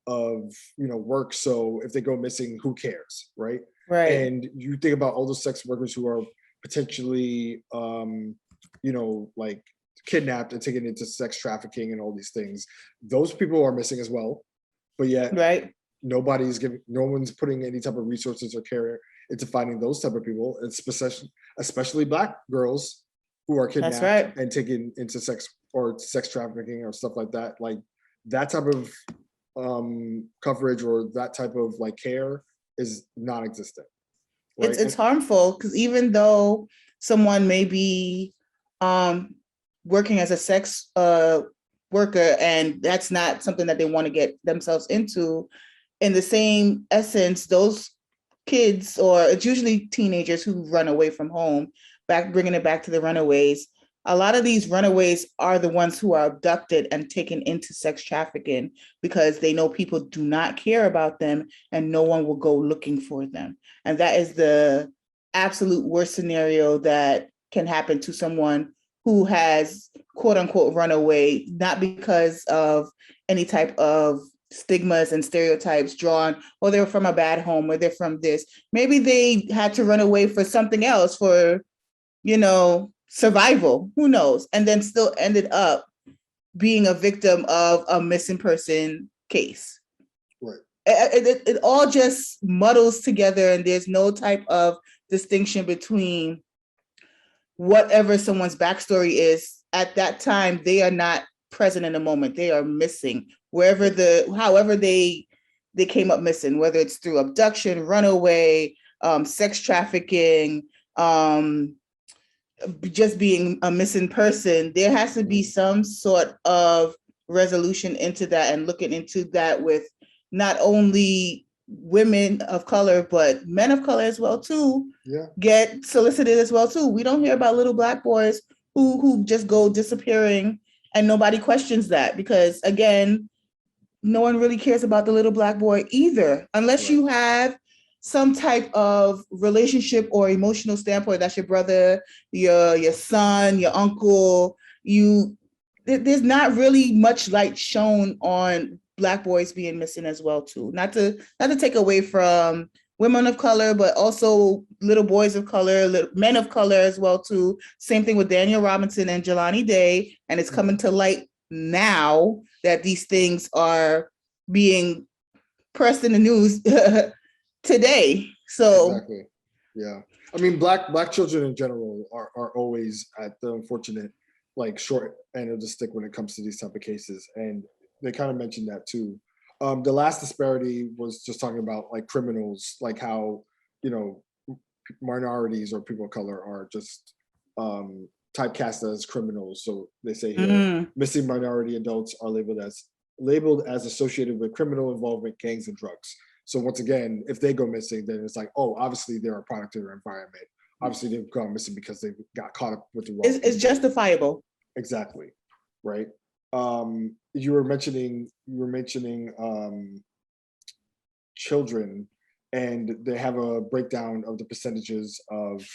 of work. So if they go missing, who cares, right?
Right.
And you think about all the sex workers who are potentially, like kidnapped and taken into sex trafficking and all these things. Those people are missing as well, but yet no one's putting any type of resources or care into finding those type of people, especially Black girls who are kidnapped and taken into sex trafficking or stuff like that. Like that type of coverage or that type of like care is non-existent. Right?
It's harmful because even though someone may be working as a sex worker and that's not something that they want to get themselves into, in the same essence, those kids, or it's usually teenagers who run away from home, bringing it back to the runaways. A lot of these runaways are the ones who are abducted and taken into sex trafficking because they know people do not care about them and no one will go looking for them. And that is the absolute worst scenario that can happen to someone who has quote unquote run away, not because of any type of stigmas and stereotypes drawn, or they're from a bad home, or they're from this. Maybe they had to run away for something else, for, survival, who knows, and then still ended up being a victim of a missing person case.
Right.
It all just muddles together, and there's no type of distinction between whatever someone's backstory is. At that time, they are not present in the moment. They are missing however they came up missing, whether it's through abduction, runaway, sex trafficking, just being a missing person. There has to be some sort of resolution into that, and looking into that with not only women of color, but men of color as well too.
Yeah.
Get solicited as well too. We don't hear about little Black boys who just go disappearing and nobody questions that, because again, no one really cares about the little Black boy either, unless you have some type of relationship or emotional standpoint. That's your brother, your son, your uncle. There's not really much light shown on Black boys being missing as well too. Not to take away from women of color, but also little boys of color, men of color as well too. Same thing with Daniel Robinson and Jelani Day, and it's coming to light now that these things are being pressed in the news today. So
exactly. Yeah. I mean, black children in general are always at the unfortunate, like, short end of the stick when it comes to these type of cases. And they kind of mentioned that too. The last disparity was just talking about like criminals, like how, minorities or people of color are just typecast as criminals. So they say here, missing minority adults are labeled as associated with criminal involvement, gangs, and drugs. So once again, if they go missing, then it's like, oh, obviously they're a product of their environment. Obviously they've gone missing because they got caught up with the wrong.
It's justifiable.
Exactly. Right. You were mentioning children, and they have a breakdown of the percentages of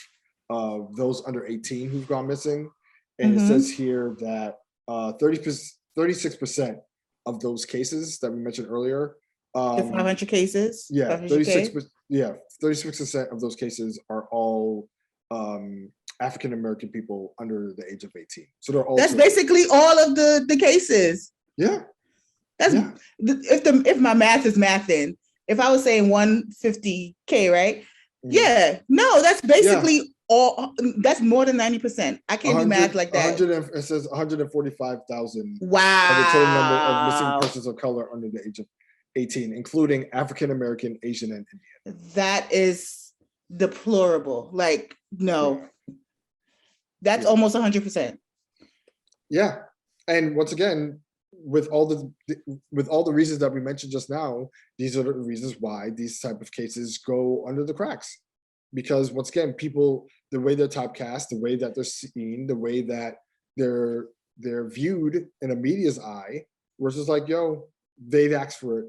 those under 18 who've gone missing. And it says here that 36% of those cases that we mentioned earlier,
the 500 cases.
Yeah, 36%. Yeah, 36% of those cases are all African American people under the age of 18. So they're all.
That's basically all of the cases.
Yeah.
That's if my math is mathing. If I was saying 150K, right? Yeah. No, that's basically all. That's more than 90%. I can't do math like that.
It says 145,000.
Wow.
Of the total number of missing persons of color under the age of 18, including African American, Asian, and Indian.
That is deplorable. Like, no. That's almost 100%.
Yeah. And once again, with all the reasons that we mentioned just now, these are the reasons why these type of cases go under the cracks. Because once again, people, the way they're typecast, the way that they're seen, the way that they're viewed in a media's eye, versus like, yo, they've asked for it.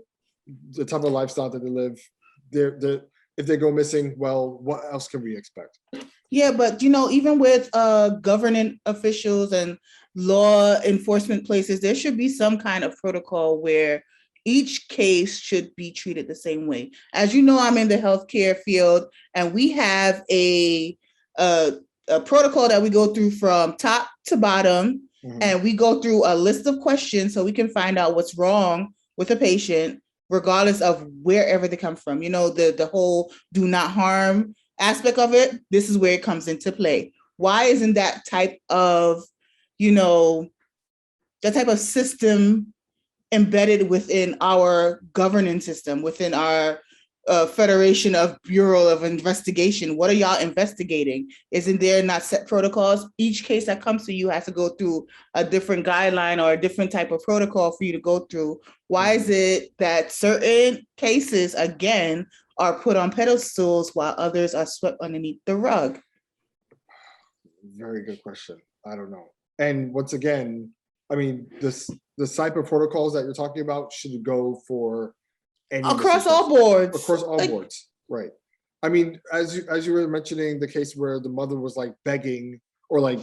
The type of lifestyle that they live, if they go missing, well, what else can we expect?
Yeah, but even with governing officials and law enforcement places, there should be some kind of protocol where each case should be treated the same way. As you know, I'm in the healthcare field, and we have a protocol that we go through from top to bottom, and we go through a list of questions so we can find out what's wrong with a patient, regardless of wherever they come from. You know, the whole do not harm aspect of it, this is where it comes into play. Why isn't that type of, you know, that type of system embedded within our governance system, within our Federation of Bureau of Investigation? What are y'all investigating? Isn't there not set protocols? Each case that comes to you has to go through a different guideline or a different type of protocol for you to go through. Why is it that certain cases, again, are put on pedestals while others are swept underneath the rug?
Very good question. I don't know. And once again, I mean, the type of protocols that you're talking about should go for any
across all boards.
Across all boards, right? I mean, as you were mentioning the case where the mother was like begging or like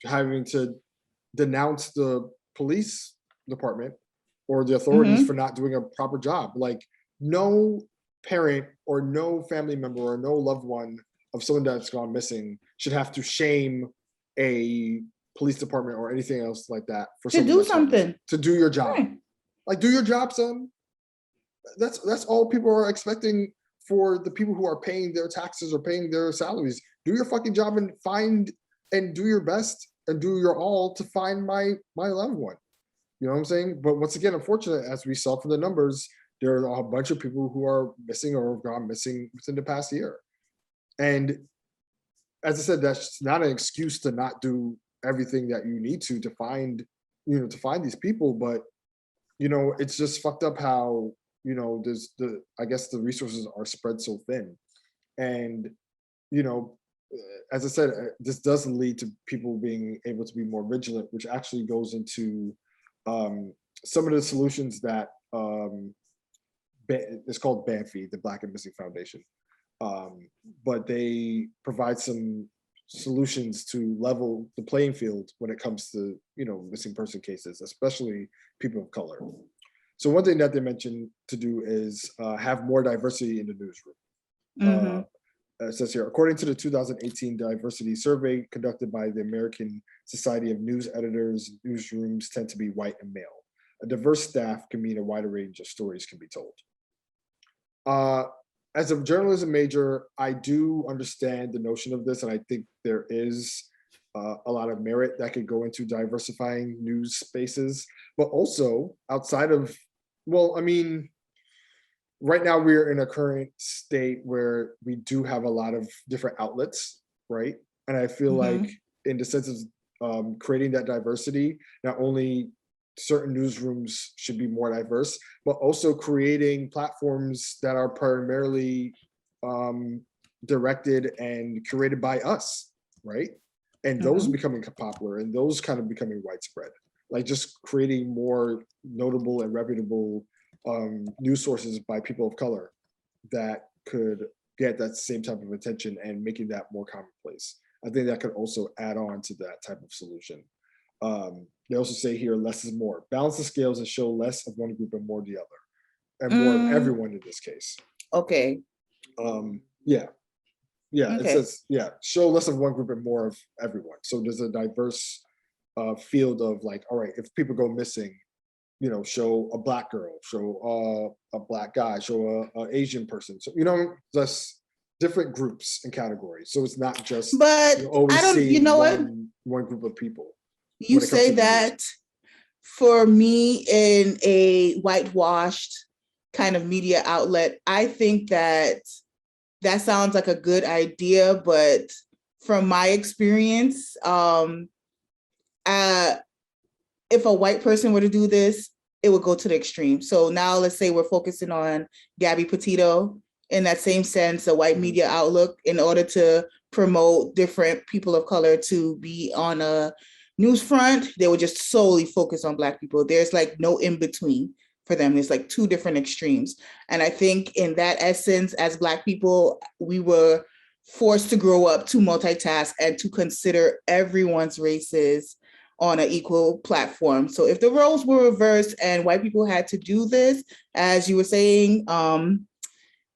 having to denounce the police department or the authorities for not doing a proper job. Like, no parent or no family member or no loved one of someone that's gone missing should have to shame a police department or anything else like that for
to do something,
to do your job. Right. Like, do your job, son. That's all people are expecting for the people who are paying their taxes or paying their salaries. Do your fucking job and find and do your best and do your all to find my loved one. You know what I'm saying? But once again, unfortunately, as we saw from the numbers, there are a bunch of people who are missing or have gone missing within the past year. And as I said, that's not an excuse to not do everything that you need to find, to find these people. But, it's just fucked up how, there's I guess the resources are spread so thin. And, as I said, this doesn't lead to people being able to be more vigilant, which actually goes into some of the solutions that it's called BAMFI, the Black and Missing Foundation. But they provide some solutions to level the playing field when it comes to, missing person cases, especially people of color. So one thing that they mentioned to do is have more diversity in the newsroom. It says here, according to the 2018 diversity survey conducted by the American Society of News Editors, newsrooms tend to be white and male. A diverse staff can mean a wider range of stories can be told. As a journalism major, I do understand the notion of this, and I think there is a lot of merit that could go into diversifying news spaces, but also outside of, right now we're in a current state where we do have a lot of different outlets, right? And I feel like in the sense of creating that diversity, not only certain newsrooms should be more diverse, but also creating platforms that are primarily directed and curated by us, right? And those becoming popular and those kind of becoming widespread, like just creating more notable and reputable news sources by people of color that could get that same type of attention and making that more commonplace. I think that could also add on to that type of solution. They also say here, less is more. Balance the scales and show less of one group and more of the other. And more of everyone in this case.
Okay.
It says, show less of one group and more of everyone. So there's a diverse field of like, all right, if people go missing, show a Black girl, show a Black guy, show a Asian person. So, just different groups and categories. So it's not just
but
always
I don't,
see
one
group of people.
You say that for me in a whitewashed kind of media outlet, I think that sounds like a good idea, but from my experience, if a white person were to do this, it would go to the extreme. So now let's say we're focusing on Gabby Petito. In that same sense, a white media outlook, in order to promote different people of color to be on a news front, they would just solely focus on Black people. There's like no in between for them. There's like two different extremes. And I think in that essence, as Black people, we were forced to grow up to multitask and to consider everyone's races on an equal platform. So if the roles were reversed and white people had to do this, as you were saying,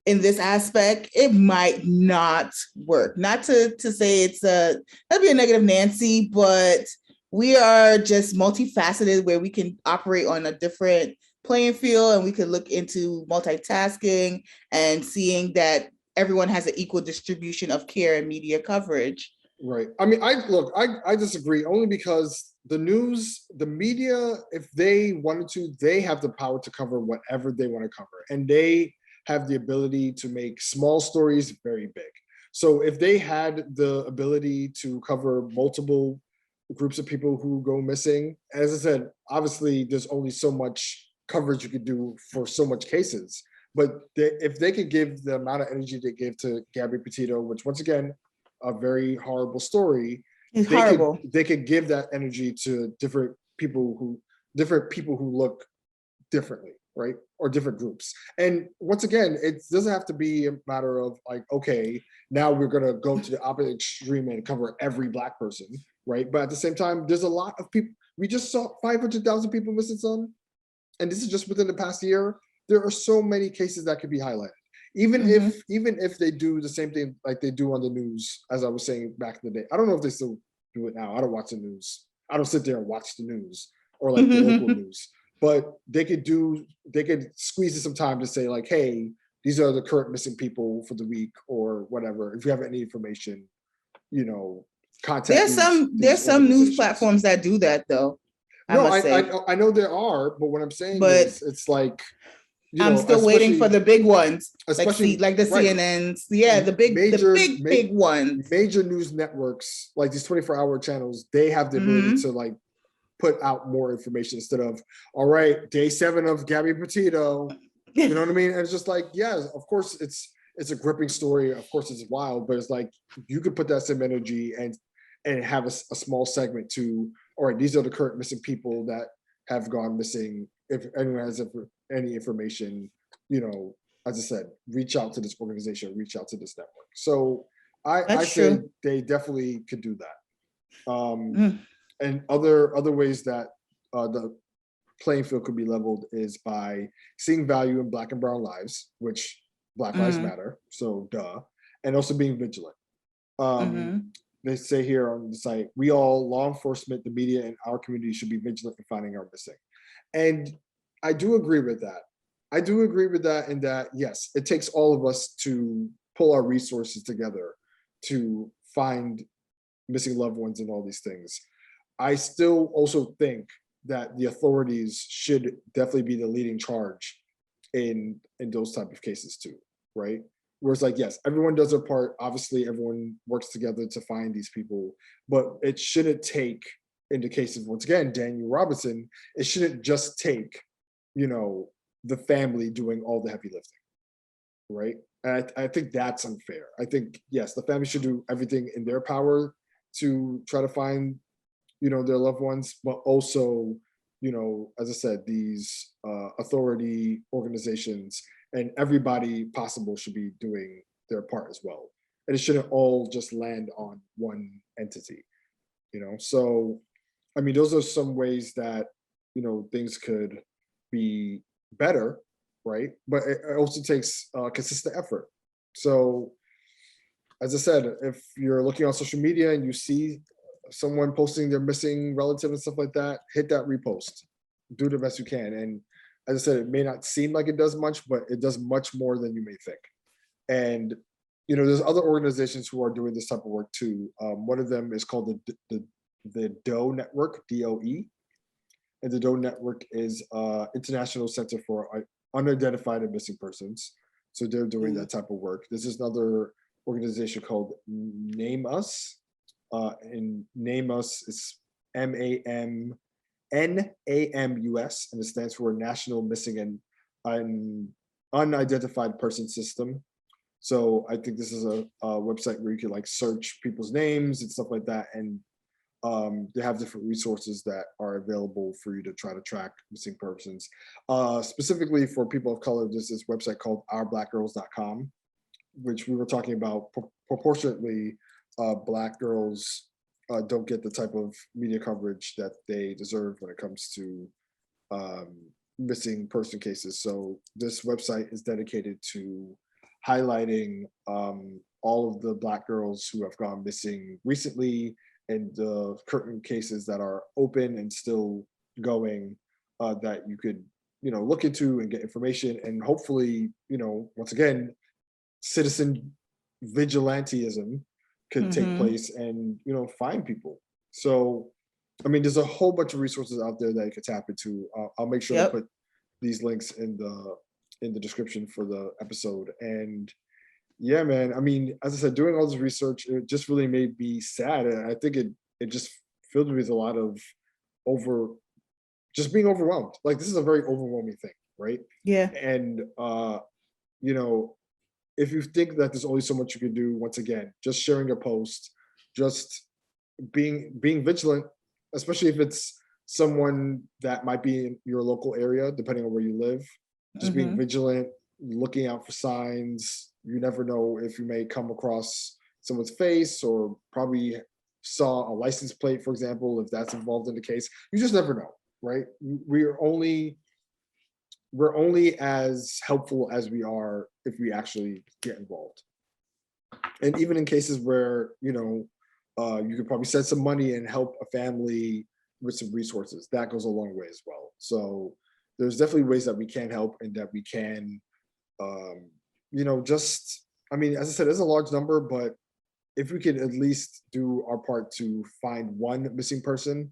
in this aspect, it might not work. Not to say that'd be a negative Nancy, but we are just multifaceted where we can operate on a different playing field and we could look into multitasking and seeing that everyone has an equal distribution of care and media coverage.
Right. I mean, I disagree only because the news, the media, if they wanted to, they have the power to cover whatever they want to cover. And they have the ability to make small stories very big. So if they had the ability to cover multiple groups of people who go missing, as I said, obviously there's only so much coverage you could do for so much cases. But if they could give the amount of energy they gave to Gabby Petito, which once again, a very horrible story,
it's horrible.
They could give that energy to different people who look differently, right? Or different groups. And once again, it doesn't have to be a matter of like, okay, now we're gonna go to the opposite extreme and cover every Black person, right? But at the same time, there's a lot of people. We just saw 500,000 people missing some, and this is just within the past year. There are so many cases that could be highlighted. Even if they do the same thing like they do on the news, as I was saying back in the day. I don't know if they still do it now. I don't watch the news. I don't sit there and watch the news or like the local news. But they could squeeze in some time to say like, hey, these are the current missing people for the week or whatever. If you have any information, contact.
There's some news platforms that do that though.
I know there are, but what I'm saying is it's like,
I'm still waiting for the big ones, especially like the CNNs. Yeah, the big ones.
Major news networks, like these 24-hour channels, they have the ability to like put out more information instead of, all right, day 7 of Gabby Petito. You know what I mean? And it's just like, yeah, of course it's a gripping story. Of course it's wild, but it's like you could put that same energy and have a small segment to, all right, these are the current missing people that have gone missing. If anyone has any information, as I said, reach out to this organization, reach out to this network. So I say they definitely could do that. And other ways that the playing field could be leveled is by seeing value in Black and brown lives, which Black Lives Matter, so duh, and also being vigilant. They say here on the site, we all, law enforcement, the media, and our community should be vigilant in finding our missing. And I do agree with that. In that, yes, it takes all of us to pull our resources together to find missing loved ones and all these things. I still also think that the authorities should definitely be the leading charge in those type of cases too, right? Where it's like, yes, everyone does their part. Obviously, everyone works together to find these people, but it shouldn't take, in the case of, once again, Daniel Robinson, it shouldn't just take, the family doing all the heavy lifting, right? And I think that's unfair. I think, yes, the family should do everything in their power to try to find, their loved ones, but also, as I said, these authority organizations and everybody possible should be doing their part as well. And it shouldn't all just land on one entity, So, I mean, those are some ways that, things could be better, right? But it also takes consistent effort. So, as I said, if you're looking on social media and you see someone posting their missing relative and stuff like that, hit that repost. Do the best you can. And as I said, it may not seem like it does much, but it does much more than you may think. And there's other organizations who are doing this type of work too. One of them is called the DOE Network, DOE. And the DOE Network is International Center for Unidentified and Missing Persons. So they're doing that type of work. This is another organization called Name Us. And Name Us is NAMUS, and it stands for National Missing and Unidentified Person System. So I think this is a website where you can like search people's names and stuff like that, and they have different resources that are available for you to try to track missing persons. Specifically for people of color, there's this website called ourblackgirls.com, which we were talking about. Proportionately, Black girls don't get the type of media coverage that they deserve when it comes to missing person cases. So this website is dedicated to highlighting all of the Black girls who have gone missing recently and the current cases that are open and still going that you could look into and get information, and hopefully, once again, citizen vigilantism could take place and, find people. So, I mean, there's a whole bunch of resources out there that you could tap into. I'll make sure to put these links in the description for the episode. And yeah, man, I mean, as I said, doing all this research, it just really made me sad. And I think it just filled me with a lot of just being overwhelmed. Like, this is a very overwhelming thing, right?
Yeah.
And, if you think that there's only so much you can do, once again, just sharing a post, just being vigilant, especially if it's someone that might be in your local area, depending on where you live, just being vigilant, looking out for signs. You never know if you may come across someone's face, or probably saw a license plate, for example, if that's involved in the case. You just never know, right? We're only as helpful as we are if we actually get involved. And even in cases where, you could probably send some money and help a family with some resources, that goes a long way as well. So there's definitely ways that we can help, and that we can, I mean, as I said, it's a large number, but if we could at least do our part to find one missing person,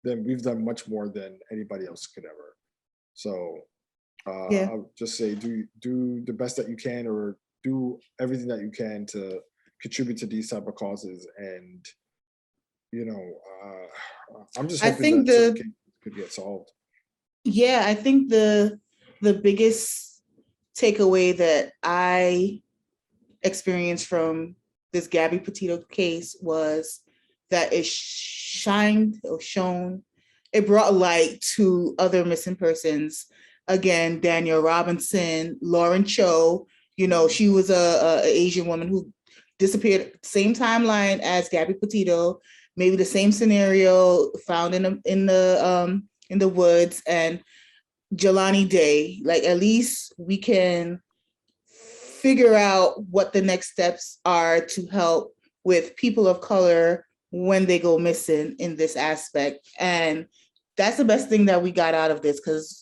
then we've done much more than anybody else could ever. So I'll just say, do the best that you can, or do everything that you can to contribute to these type of causes. And I'm just hoping that certain cases could get solved.
Yeah, I think the biggest takeaway that I experienced from this Gabby Petito case was that it it brought light to other missing persons. Again, Danielle Robinson, Lauren Cho, she was a Asian woman who disappeared, same timeline as Gabby Petito, maybe the same scenario, found in the woods. And Jelani Day, like, at least we can figure out what the next steps are to help with people of color when they go missing in this aspect. And that's the best thing that we got out of this, because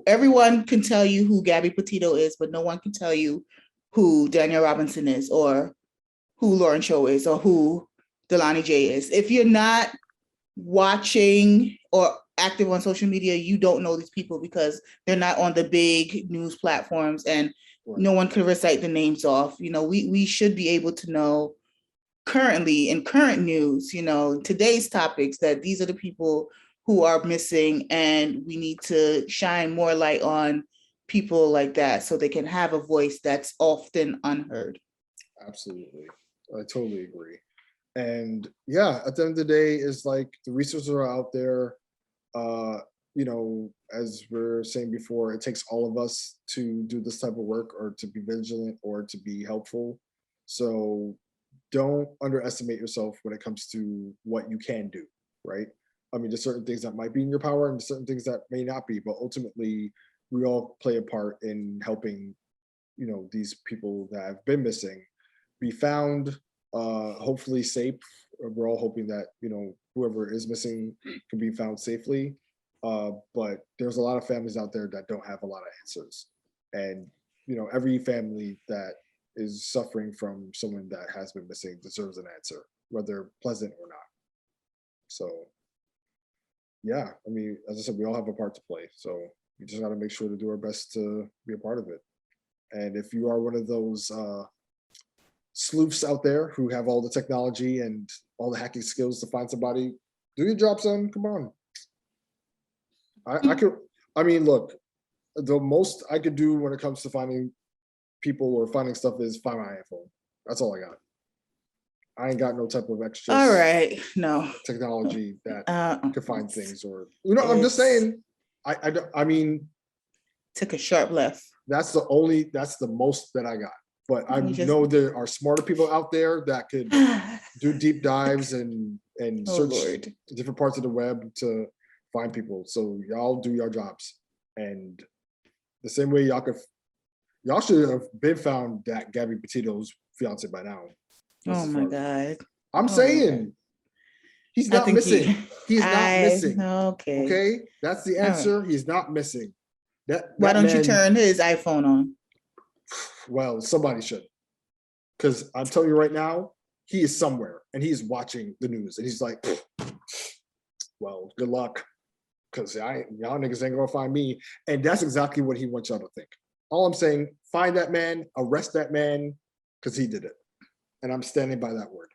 everyone can tell you who Gabby Petito is, but no one can tell you who Danielle Robinson is, or who Lauren Cho is, or who Jelani J is. If you're not watching or active on social media, you don't know these people, because they're not on the big news platforms, and no one can recite the names off. We should be able to know currently, in current news, today's topics, that these are the people who are missing, and we need to shine more light on people like that so they can have a voice that's often unheard.
Absolutely. I totally agree. And yeah, at the end of the day, is like, the resources are out there. As we're saying before, it takes all of us to do this type of work, or to be vigilant, or to be helpful. So don't underestimate yourself when it comes to what you can do, right? I mean, there's certain things that might be in your power, and certain things that may not be, but ultimately we all play a part in helping, these people that have been missing be found, hopefully safe. We're all hoping that, whoever is missing can be found safely. But there's a lot of families out there that don't have a lot of answers. And, every family that is suffering from someone that has been missing deserves an answer, whether pleasant or not. So, yeah, I mean, as I said, we all have a part to play. So we just got to make sure to do our best to be a part of it. And if you are one of those sleuths out there who have all the technology and all the hacking skills to find somebody, do your job, son. Come on. I mean, look, the most I could do when it comes to finding people or finding stuff is find my iPhone. That's all I got. I ain't got no type of extra technology that could find things, or I'm just saying. I mean,
took a sharp left.
That's the most that I got. But I know there are smarter people out there that could do deep dives and search different parts of the web to find people. So y'all do your jobs, and the same way y'all should have been found that Gabby Petito's fiance by now.
Oh my God.
I'm saying. He's not missing. He's not missing.
Okay.
Okay, that's the answer. He's not missing.
Why don't you turn his iPhone on?
Well, somebody should. Because I'm telling you right now, he is somewhere and he's watching the news and he's like, well, good luck. Because y'all niggas ain't gonna find me. And that's exactly what he wants y'all to think. All I'm saying, find that man, arrest that man, because he did it. And I'm standing by that word.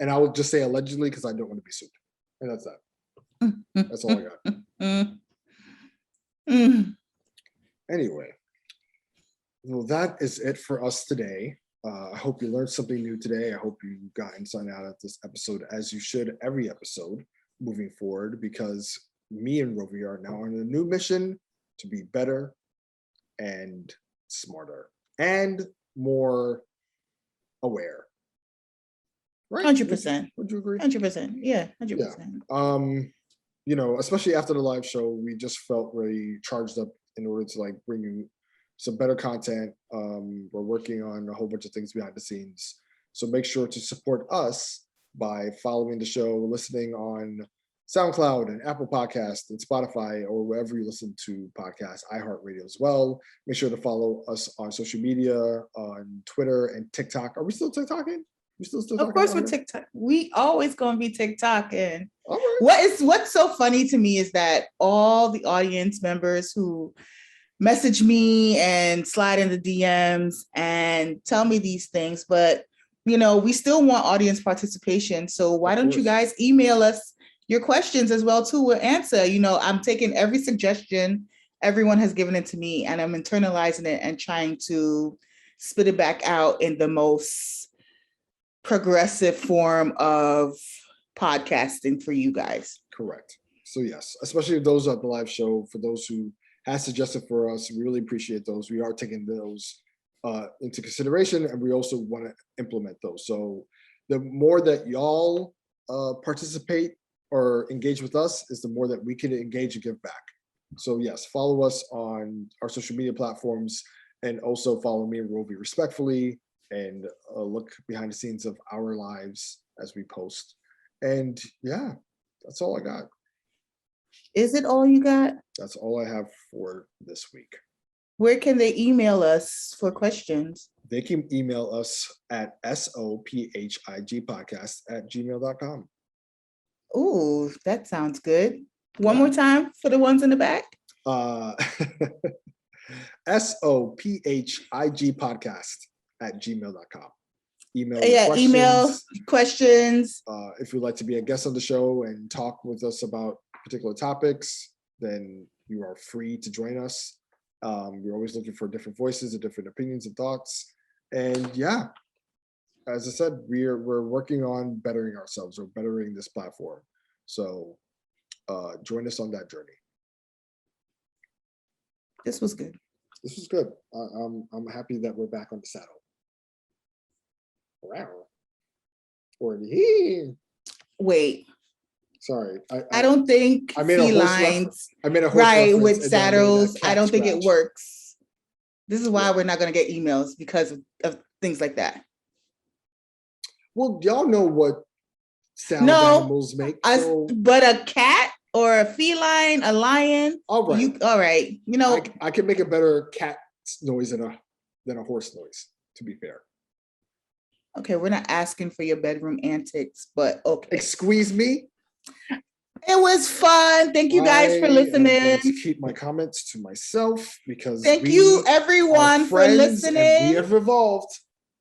And I would just say allegedly because I don't want to be sued. And that's that. That's all I got. Anyway, well, that is it for us today. I hope you learned something new today. I hope you got insight out of this episode, as you should every episode moving forward, because me and Rovie are now on a new mission to be better and smarter and more aware. Right?
100%.
Would you agree?
100%. Yeah, 100%.
Yeah. Especially after the live show, we just felt really charged up in order to bring you some better content. We're working on a whole bunch of things behind the scenes. So make sure to support us by following the show, listening on SoundCloud and Apple Podcasts and Spotify, or wherever you listen to podcasts, iHeartRadio as well. Make sure to follow us on social media, on Twitter and TikTok. Are we still TikToking?
Of course, we're TikTok. We always gonna be TikToking.
All right.
What's so funny to me is that all the audience members who message me and slide in the DMs and tell me these things, but we still want audience participation. So why don't you guys email us your questions as well too? We'll answer. I'm taking every suggestion everyone has given it to me, and I'm internalizing it and trying to spit it back out in the most progressive form of podcasting for you guys.
Correct. So yes, especially those at the live show, for those who have suggested for us, we really appreciate those. We are taking those into consideration, and we also want to implement those. So the more that y'all participate or engage with us, is the more that we can engage and give back. So yes, follow us on our social media platforms, and also follow me and Rovie respectfully, and look behind the scenes of our lives as we post. And yeah, that's all I got.
Is it all you got?
That's all I have for this week.
Where can they email us for questions?
They can email us at sophigpodcast@gmail.com.
Ooh, that sounds good. One more time for the ones in the back.
sophigpodcast@gmail.com. Email
questions.
If you'd like to be a guest on the show and talk with us about particular topics, then you are free to join us. We're always looking for different voices and different opinions and thoughts. And yeah, as I said, we're working on bettering ourselves, or bettering this platform. So join us on that journey.
This was good.
This was good. I'm happy that we're back on the saddle. Wow. Or he.
Wait.
Sorry.
I don't think felines.
I made a horse
right with saddles. I don't think it works. This is why we're not going to get emails, because of things like that.
Well, y'all know what sound animals make.
But a cat or a feline, a lion.
All right.
All right.
I can make a better cat noise than a horse noise, to be fair.
Okay, we're not asking for your bedroom antics, but okay.
Squeeze me.
It was fun. Thank you guys for listening. I'm going
to keep my comments to myself, because
thank you everyone for listening.
And we have evolved.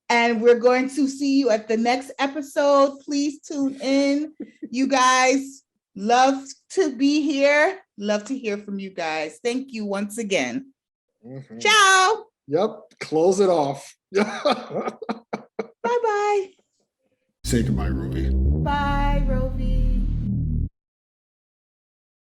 And we're going to see you at the next episode. Please tune in. You guys, love to be here. Love to hear from you guys. Thank you once again. Mm-hmm. Ciao.
Yep. Close it off.
Bye-bye.
Say goodbye, Rovie.